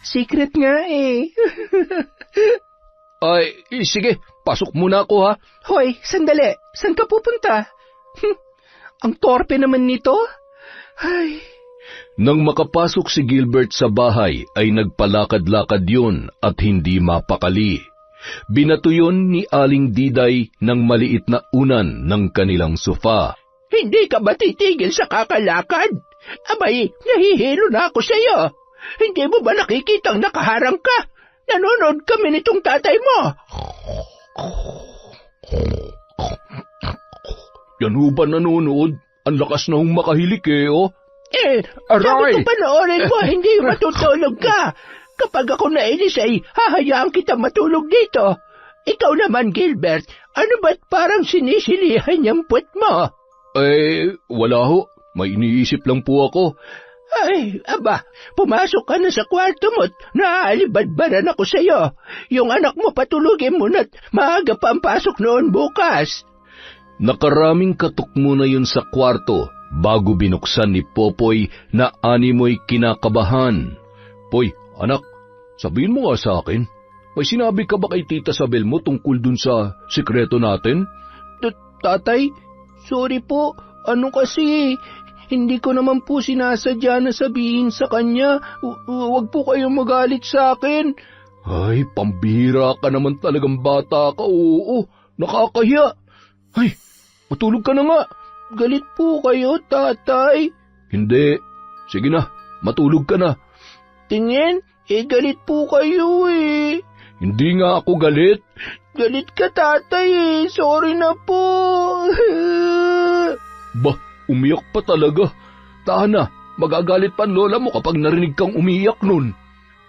Secret nga eh. Ay, sige, pasok muna ako ha. Hoy, sandali. Saan ka pupunta? Ang torpe naman nito. Ay. Nang makapasok si Gilbert sa bahay ay nagpalakad-lakad yun at hindi mapakali. Binato yun ni Aling Diday ng maliit na unan ng kanilang sofa. Hindi ka ba titigil sa kakalakad? Abay, nahihilo na ako sa'yo. Hindi mo ba nakikitang nakaharang ka? Nanonood kami nitong tatay mo. Yan ho ba nanonood? Ang lakas na hong makahilik eh, oh. Aray! Sabi ko panoorin mo, hindi matutulog ka. Kapag ako nainis ay hahayaan kita matulog dito. Ikaw naman, Gilbert, ano ba't parang sinisilihan yung puwet mo? Wala ho. May iniisip lang po ako. Ay, aba, pumasok ka na sa kwarto mo't naaalibadbaran ako sa'yo. Yung anak mo patulugin mo na't maaga pa ang pasok noon bukas. Nakaraming katok muna yun sa kwarto bago binuksan ni Popoy na animoy kinakabahan. Poy, anak, sabihin mo nga sa akin, may sinabi ka ba kay Tita Sabel mo tungkol dun sa sikreto natin? Tatay, sorry po, kasi... Hindi ko naman po sinasadya na sabihin sa kanya. Huwag po kayong magalit sa akin. Ay, pambihira ka naman talagang bata ka, oo. Nakakahiya. Ay, matulog ka na nga. Galit po kayo, tatay. Hindi. Sige na, matulog ka na. Tingin, galit po kayo eh. Hindi nga ako galit. Galit ka, tatay eh. Sorry na po. Bah, umiyak pa talaga. Tahan na, magagalit pa ang lola mo kapag narinig kang umiyak nun.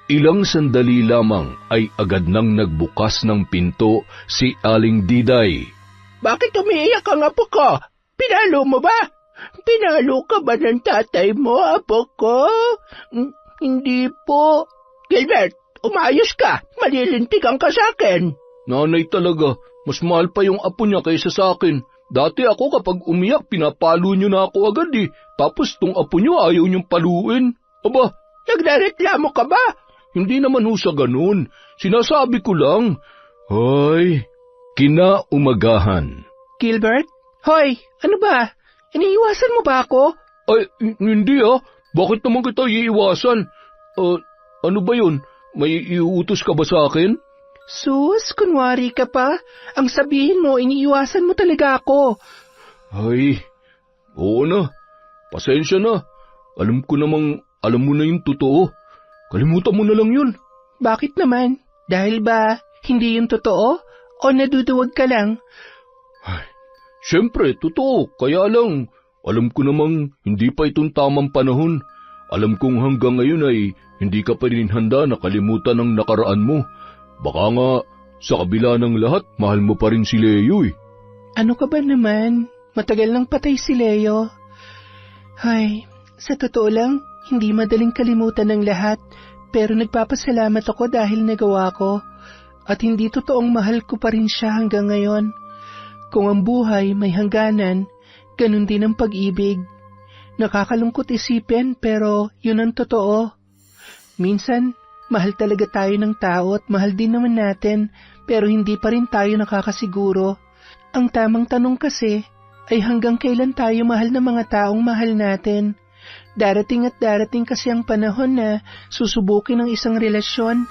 Ilang sandali lamang ay agad nang nagbukas ng pinto si Aling Diday. Bakit umiiyak ang apo ko? Pinalo mo ba? Pinalo ka ba ng tatay mo, apo ko? Hindi po. Gilbert, umayos ka. Malilintigan ka sa akin. Nanay talaga, mas mahal pa yung apo niya kaysa sa akin. Dati ako kapag umiyak, pinapalo niyo na ako agad eh. Tapos tong apo niyo ayaw niyong paluin. Aba, nagrereklamo ka ba? Hindi naman ho sa ganun. Sinasabi ko lang. Ay, kinaumagahan. Gilbert? Hoy, ano ba? Iniiwasan mo ba ako? Ay, hindi ah. Bakit naman kita iiwasan? Ano ba yun? May iuutos ka ba sa akin? Sus, kunwari ka pa. Ang sabihin mo, iniiwasan mo talaga ako. Ay, oo na. Pasensya na. Alam ko namang, alam mo na yung totoo. Kalimutan mo na lang yun. Bakit naman? Dahil ba hindi yung totoo? O naduduwag ka lang? Ay, syempre, totoo. Kaya lang, alam ko namang hindi pa itong tamang panahon. Alam kong hanggang ngayon ay hindi ka pa rin handa na kalimutan ang nakaraan mo. Baka nga, sa kabila ng lahat, mahal mo pa rin si Leo eh. Ano ka ba naman? Matagal nang patay si Leo. Ay, sa totoo lang, hindi madaling kalimutan ng lahat, pero nagpapasalamat ako dahil nagawa ko. At hindi totoong mahal ko pa rin siya hanggang ngayon. Kung ang buhay may hangganan, ganun din ang pag-ibig. Nakakalungkot isipin, pero yun ang totoo. Minsan, mahal talaga tayo ng tao at mahal din naman natin, pero hindi pa rin tayo nakakasiguro. Ang tamang tanong kasi ay hanggang kailan tayo mahal ng mga taong mahal natin. Darating at darating kasi ang panahon na susubukin ang isang relasyon.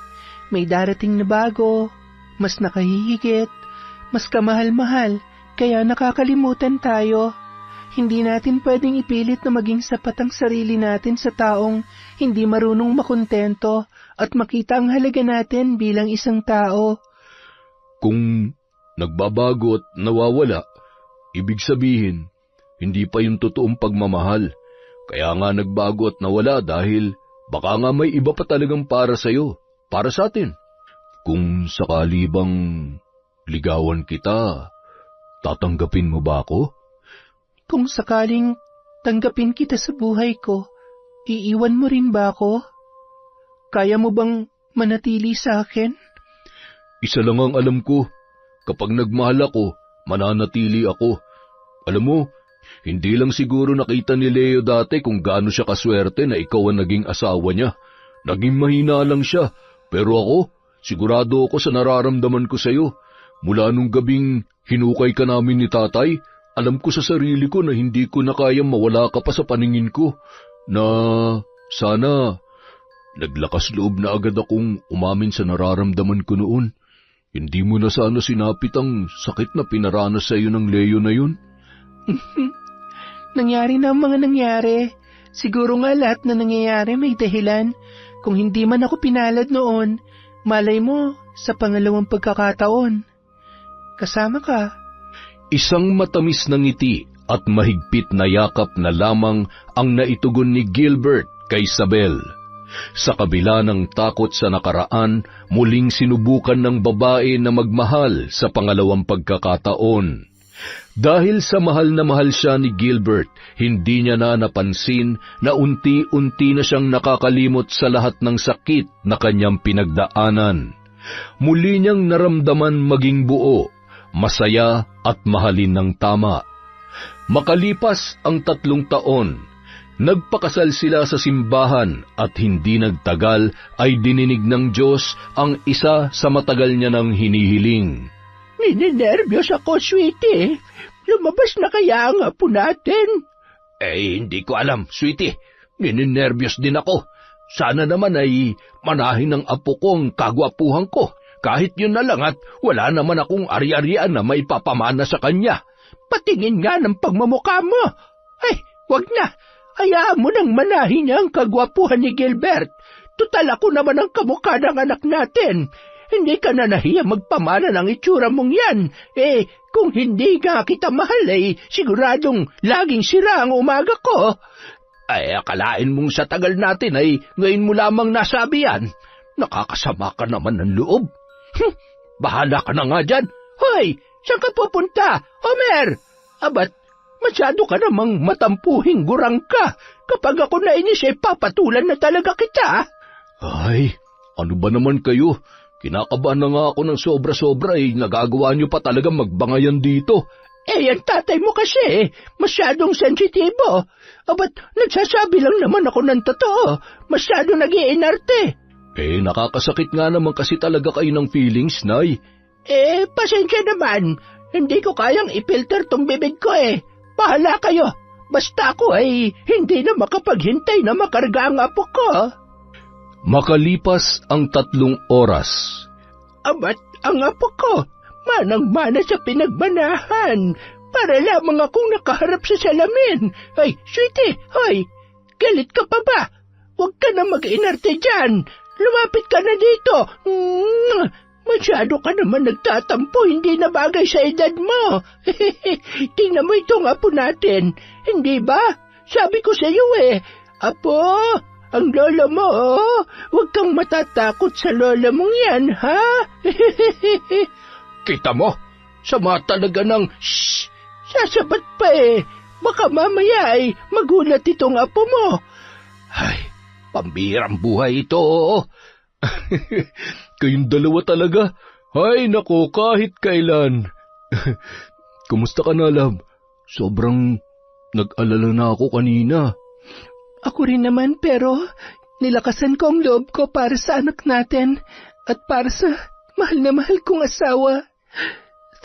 May darating na bago, mas nakahihigit, mas kamahal-mahal, kaya nakakalimutan tayo. Hindi natin pwedeng ipilit na maging sapat ang sarili natin sa taong hindi marunong makontento at makita ang halaga natin bilang isang tao. Kung nagbabago at nawawala, ibig sabihin, hindi pa yung totoong pagmamahal. Kaya nga nagbago at nawala dahil baka nga may iba pa talagang para sa'yo, para sa atin. Kung sakali bang ligawan kita, tatanggapin mo ba ako? Kung sakaling tanggapin kita sa buhay ko, iiwan mo rin ba ako? Kaya mo bang manatili sa akin? Isa lang ang alam ko. Kapag nagmahal ako, mananatili ako. Alam mo, hindi lang siguro nakita ni Leo dati kung gaano siya kaswerte na ikaw ang naging asawa niya. Naging mahina lang siya, pero ako, sigurado ako sa nararamdaman ko sa'yo. Mula nung gabing hinukay ka namin ni tatay, alam ko sa sarili ko na hindi ko na kayang mawala ka pa sa paningin ko, na sana naglakas loob na agad akong umamin sa nararamdaman ko noon. Hindi mo na sana sinapit ang sakit na pinaranas sa iyo ng Leo na yun. Nangyari na ang mga nangyari. Siguro nga lahat na nangyayari may dahilan. Kung hindi man ako pinalad noon, malay mo sa pangalawang pagkakataon. Kasama ka. Isang matamis na ngiti at mahigpit na yakap na lamang ang naitugon ni Gilbert kay Isabel. Sa kabila ng takot sa nakaraan, muling sinubukan ng babae na magmahal sa pangalawang pagkakataon. Dahil sa mahal siya ni Gilbert, hindi niya na napansin na unti-unti na siyang nakakalimot sa lahat ng sakit na kanyang pinagdaanan. Muli niyang naramdaman maging buo, masaya at mahalin ng tama. Makalipas ang 3 taon, nagpakasal sila sa simbahan at hindi nagtagal ay dininig ng Diyos ang isa sa matagal niya ng hinihiling. Ninenervyos ako, sweetie. Lumabas na kaya ang apo natin? Hindi ko alam, sweetie. Ninenervyos din ako. Sana naman ay manahin ng apo ko ang kagwapuhan ko. Kahit yun na lang at wala naman akong ari-arian na may papamana sa kanya. Patingin nga ng pagmamukha mo. Ay, wag na. Hayaan mo nang manahin niya ang kagwapuhan ni Gilbert. Tutal ako naman ang kamukha ng anak natin. Hindi ka na nahiya magpamana ng itsura mong yan. Kung hindi nga kita mahal, siguradong laging sira ang umaga ko. Akalain mong sa tagal natin ay ngayon mo lamang nasabi yan. Nakakasama ka naman ng loob. Bahala ka na nga dyan. Hoy, saan ka pupunta, Homer? Abat, masyado ka namang matampuhing gurang ka. Kapag ako nainis, papatulan na talaga kita. Ay, ano ba naman kayo? Kinakabahan na nga ako ng sobra-sobra nagagawa niyo pa talaga magbangayan dito. Ang tatay mo kasi, masyadong sensitibo. Ba't nagsasabi lang naman ako ng totoo? Masyadong nag-iinarte. Nakakasakit nga naman kasi talaga kayo ng feelings, Nay. Pasensya naman. Hindi ko kayang ipilter tong bibig ko Bahala kayo. Basta ako hindi na makapaghintay na makarga ang apo ko. Makalipas ang 3 oras. Abat, ang apo ko, manang-mana sa pinagmanahan, para lamang akong nakaharap sa salamin. Ay, sweetie, galit ka pa ba? Huwag ka na mag-inarte dyan. Lumapit ka na dito. Masyado ka naman nagtatampo, hindi na bagay sa edad mo. Tingnan mo itong apo natin. Hindi ba? Sabi ko sa iyo Apo, ang lola mo, huwag kang matatakot sa lola mong yan, ha? Kita mo, sama talaga ng shhh! Sasabat pa Baka mamaya magulat itong apo mo. Ay, pambirang buhay ito. Kayong dalawa talaga. Ay, nako, kahit kailan. Kumusta ka na, love? Sobrang nag-alala na ako kanina. Ako rin naman, pero nilakasan ko ang loob ko para sa anak natin at para sa mahal na mahal kong asawa.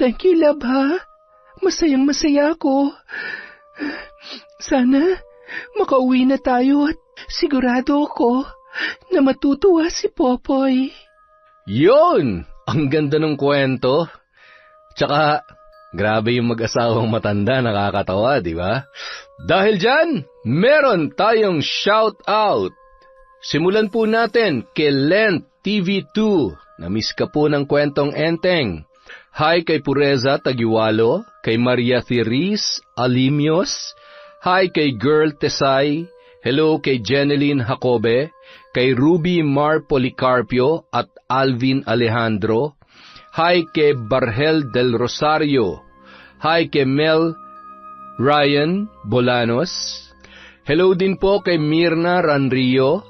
Thank you, love, ha? Masayang-masaya ako. Sana makauwi na tayo at sigurado ako na matutuwa si Popoy. Yun! Ang ganda ng kwento. Tsaka, grabe yung mag-asawang matanda, nakakatawa, di ba? Dahil dyan, meron tayong shout-out. Simulan po natin kay Lent TV2. Namiss ka po ng kwentong enteng. Hi kay Pureza Tagiwalo, kay Maria Thiris Alimios. Hi kay Girl Tesay. Hello kay Jeneline Jacobe, kay Ruby Mar Policarpio at Alvin Alejandro. Hi kay Barhel del Rosario. Hi kay Mel Ryan Bolanos. Hello din po kay Mirna Ranrio,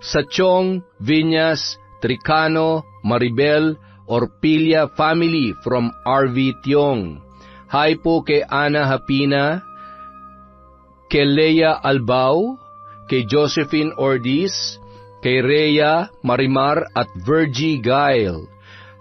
Sachong Viñas Tricano Maribel Orpilia family from RV Tiong. Hi po kay Ana Hapina, kay Leia Albao, kay Josephine Ordiz, kay Rhea Marimar at Virgie Gail.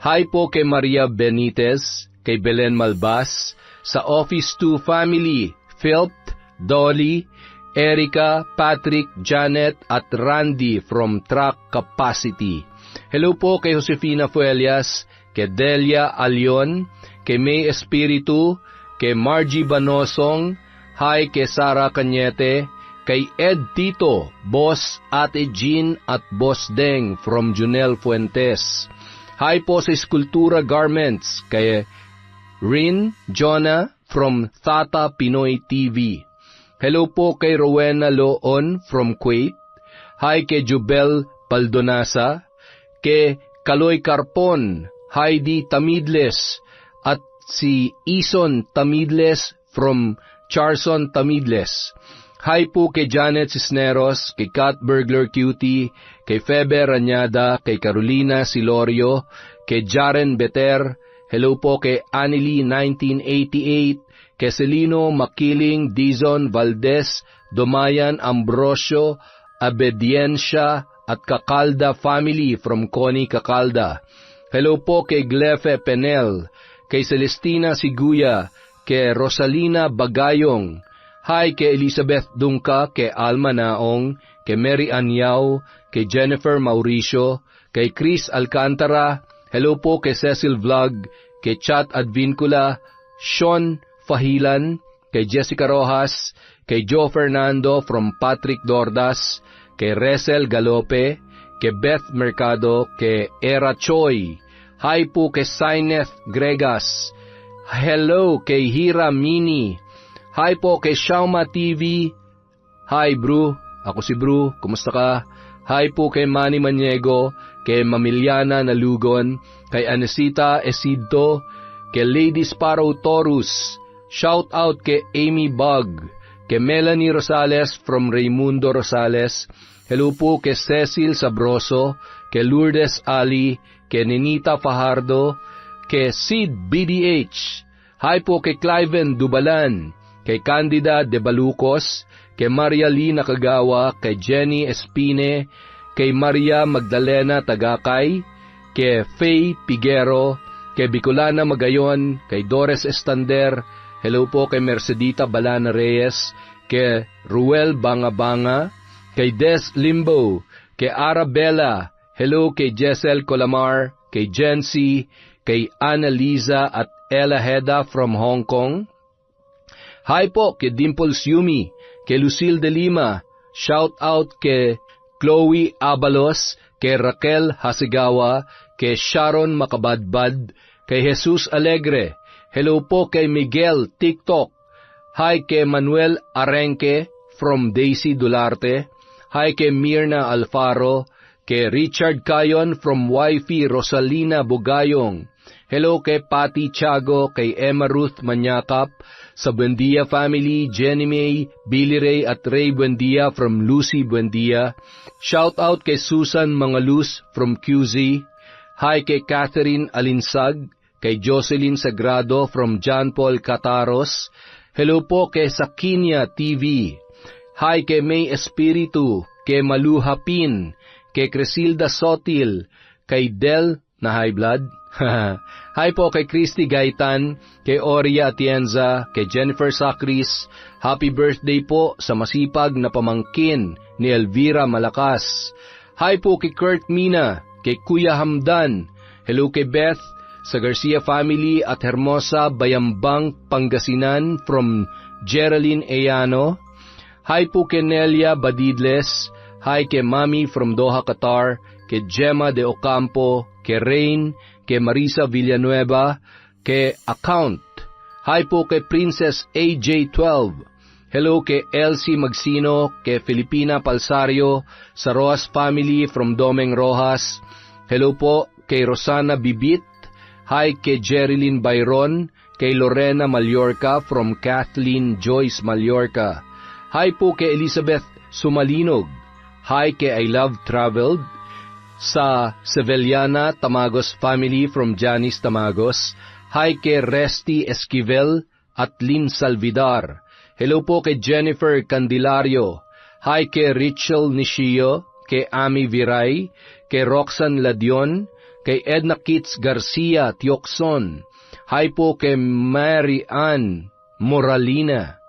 Hi po kay Maria Benitez, kay Belen Malbas, sa Office 2 family, Philp, Dolly, Erica, Patrick, Janet at Randy from Track Capacity. Hello po kay Josefina Fuelias, kay Delia Alion, kay May Espiritu, kay Margie Banosong. Hi kay Sara Cañete, kay Ed Tito, Boss Ate Jean at Boss Deng from Junel Fuentes. Hi po sa Eskultura Garments, kay Rin Jonah from Tata Pinoy TV. Hello po kay Rowena Loon from Kuwait. Hi kay Jubel Baldonasa, kay Kaloy Carpon, Heidi Tamidles, at si Ison Tamidles from Charson Tamidles. Hi po kay Janet Cisneros, kay Kat Burglar Cutie, kay Febe Ranyada, kay Carolina Silorio, kay Jaren Beter. Hello po kay Anily 1988, kay Celino Makiling, Dizon Valdez, Domayan Ambrosio, Abediencia, at Kakalda family from Connie Kakalda. Hello po kay Glefe Penel, kay Celestina Siguya, kay Rosalina Bagayong. Hi kay Elizabeth Dungka, kay Alma Naong, kay Mary Anyao, kay Jennifer Mauricio, kay Chris Alcantara. Hello po kay Cecil Vlog, kay Chat Advincula, Sean Fahilan, kay Jessica Rojas, kay Joe Fernando from Patrick Dordas, kay Resel Galope, kay Beth Mercado, kay Era Choi. Hi po kay Sineth Gregas. Hello kay Hira Mini. Hi po kay Shauma TV. Hi Bru, ako si Bru, kumusta ka? Hi po kay Manny Maniego, kay Mamiliana Nalugon, kay Anesita Esidto, kay Lady Sparrow Taurus. Shout out kay Amy Bug, kay Melanie Rosales from Raimundo Rosales. Hello po kay Cecil Sabroso, kay Lourdes Ali, kay Ninita Fajardo, kay Sid BDH. Hi po kay Cliven Dubalan, kay Candida De Balucos, kay Maria Lee Nakagawa, kay Jenny Espine, kay Maria Magdalena Tagakay, kay Faye Piguero, kay Bicolana Magayon, kay Doris Estander. Hello po kay Mercedita Balana Reyes, kay Ruel Bangabanga, kay Des Limbo, kay Arabella. Hello kay Jessel Colamar, kay Jency, kay Annalisa at Ella Heda from Hong Kong. Hi po kay Dimples Yumi, kay Lucille de Lima. Shout out kay Chloe Abalos, kay Raquel Hasigawa, kay Sharon Makabadbad, kay Jesus Alegre. Hello po kay Miguel TikTok. Hi kay Manuel Arenque from Daisy Dularte. Hi kay Mirna Alfaro, kay Richard Cayon from Wifey Rosalina Bugayong. Hello kay Patty Tiago, kay Emma Ruth Manyakap, sa Buendia family, Jenny May, Billy Ray at Ray Buendia from Lucy Buendia. Shout out kay Susan Mangalus from QZ. Hi kay Catherine Alinsag, kay Jocelyn Sagrado from John Paul Cataros. Hello po kay Sakinia TV. Hi kay May Espiritu, kay Malu Hapin, kay Cresilda Sotil, kay Del na high blood. Hi po kay Christy Gaitan, kay Oria Atienza, kay Jennifer Sacris. Happy birthday po sa masipag na pamangkin ni Elvira Malakas. Hi po kay Kurt Mina, kay Kuya Hamdan. Hello kay Beth sa Garcia family at Hermosa, Bayambang, Pangasinan from Geraldine Eyano. Hi po kay Nelia Badidles. Hi kay Mami from Doha, Qatar, kay Gemma de Ocampo, kay Rain, kay Marisa Villanueva, kay Account. Hi po kay Princess AJ12. Hello kay Elsie Magsino, kay Filipina Palsario, sa Rojas family from Domeng Rojas. Hello po kay Rosana Bibit. Hi kay Jerilyn Byron, kay Lorena Mallorca from Kathleen Joyce Mallorca. Hi po kay Elizabeth Sumalinog. Hi kay I Love Traveled, sa Sevillana Tamagos family from Janice Tamagos. Hi kay Resty Esquivel at Lynn Salvidar. Hello po kay Jennifer Candelario. Hi kay Rachel Nishio, kay Ami Viray, kay Roxanne Ladion, kay Edna Kitts Garcia Tiokson. Hi po kay Mary Ann Moralina.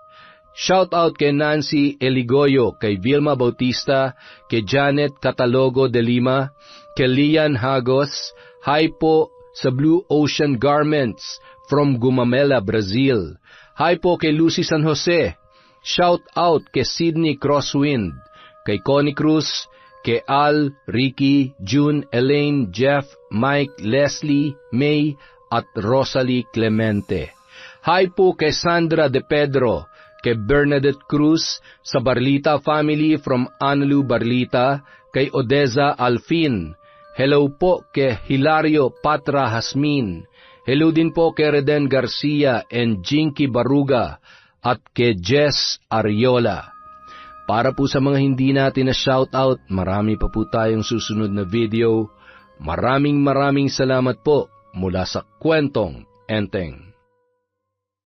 Shout out kay Nancy Eligoyo, kay Vilma Bautista, kay Janet Catalogo de Lima, kay Lian Hagos. Hi po sa Blue Ocean Garments from Gumamela, Brazil. Hi po kay Lucy San Jose. Shout out kay Sydney Crosswind, kay Connie Cruz, kay Al, Ricky, June, Elaine, Jeff, Mike, Leslie, May, at Rosalie Clemente. Hi po kay Sandra De Pedro, kay Bernadette Cruz, sa Barlita family from Anlu Barlita, kay Odeza Alfin. Hello po kay Hilario Patra Hasmin. Hello din po kay Reden Garcia and Jinky Baruga at kay Jess Ariola. Para po sa mga hindi natin na shoutout, marami pa po tayong susunod na video. Maraming salamat po mula sa Kwentong Enteng.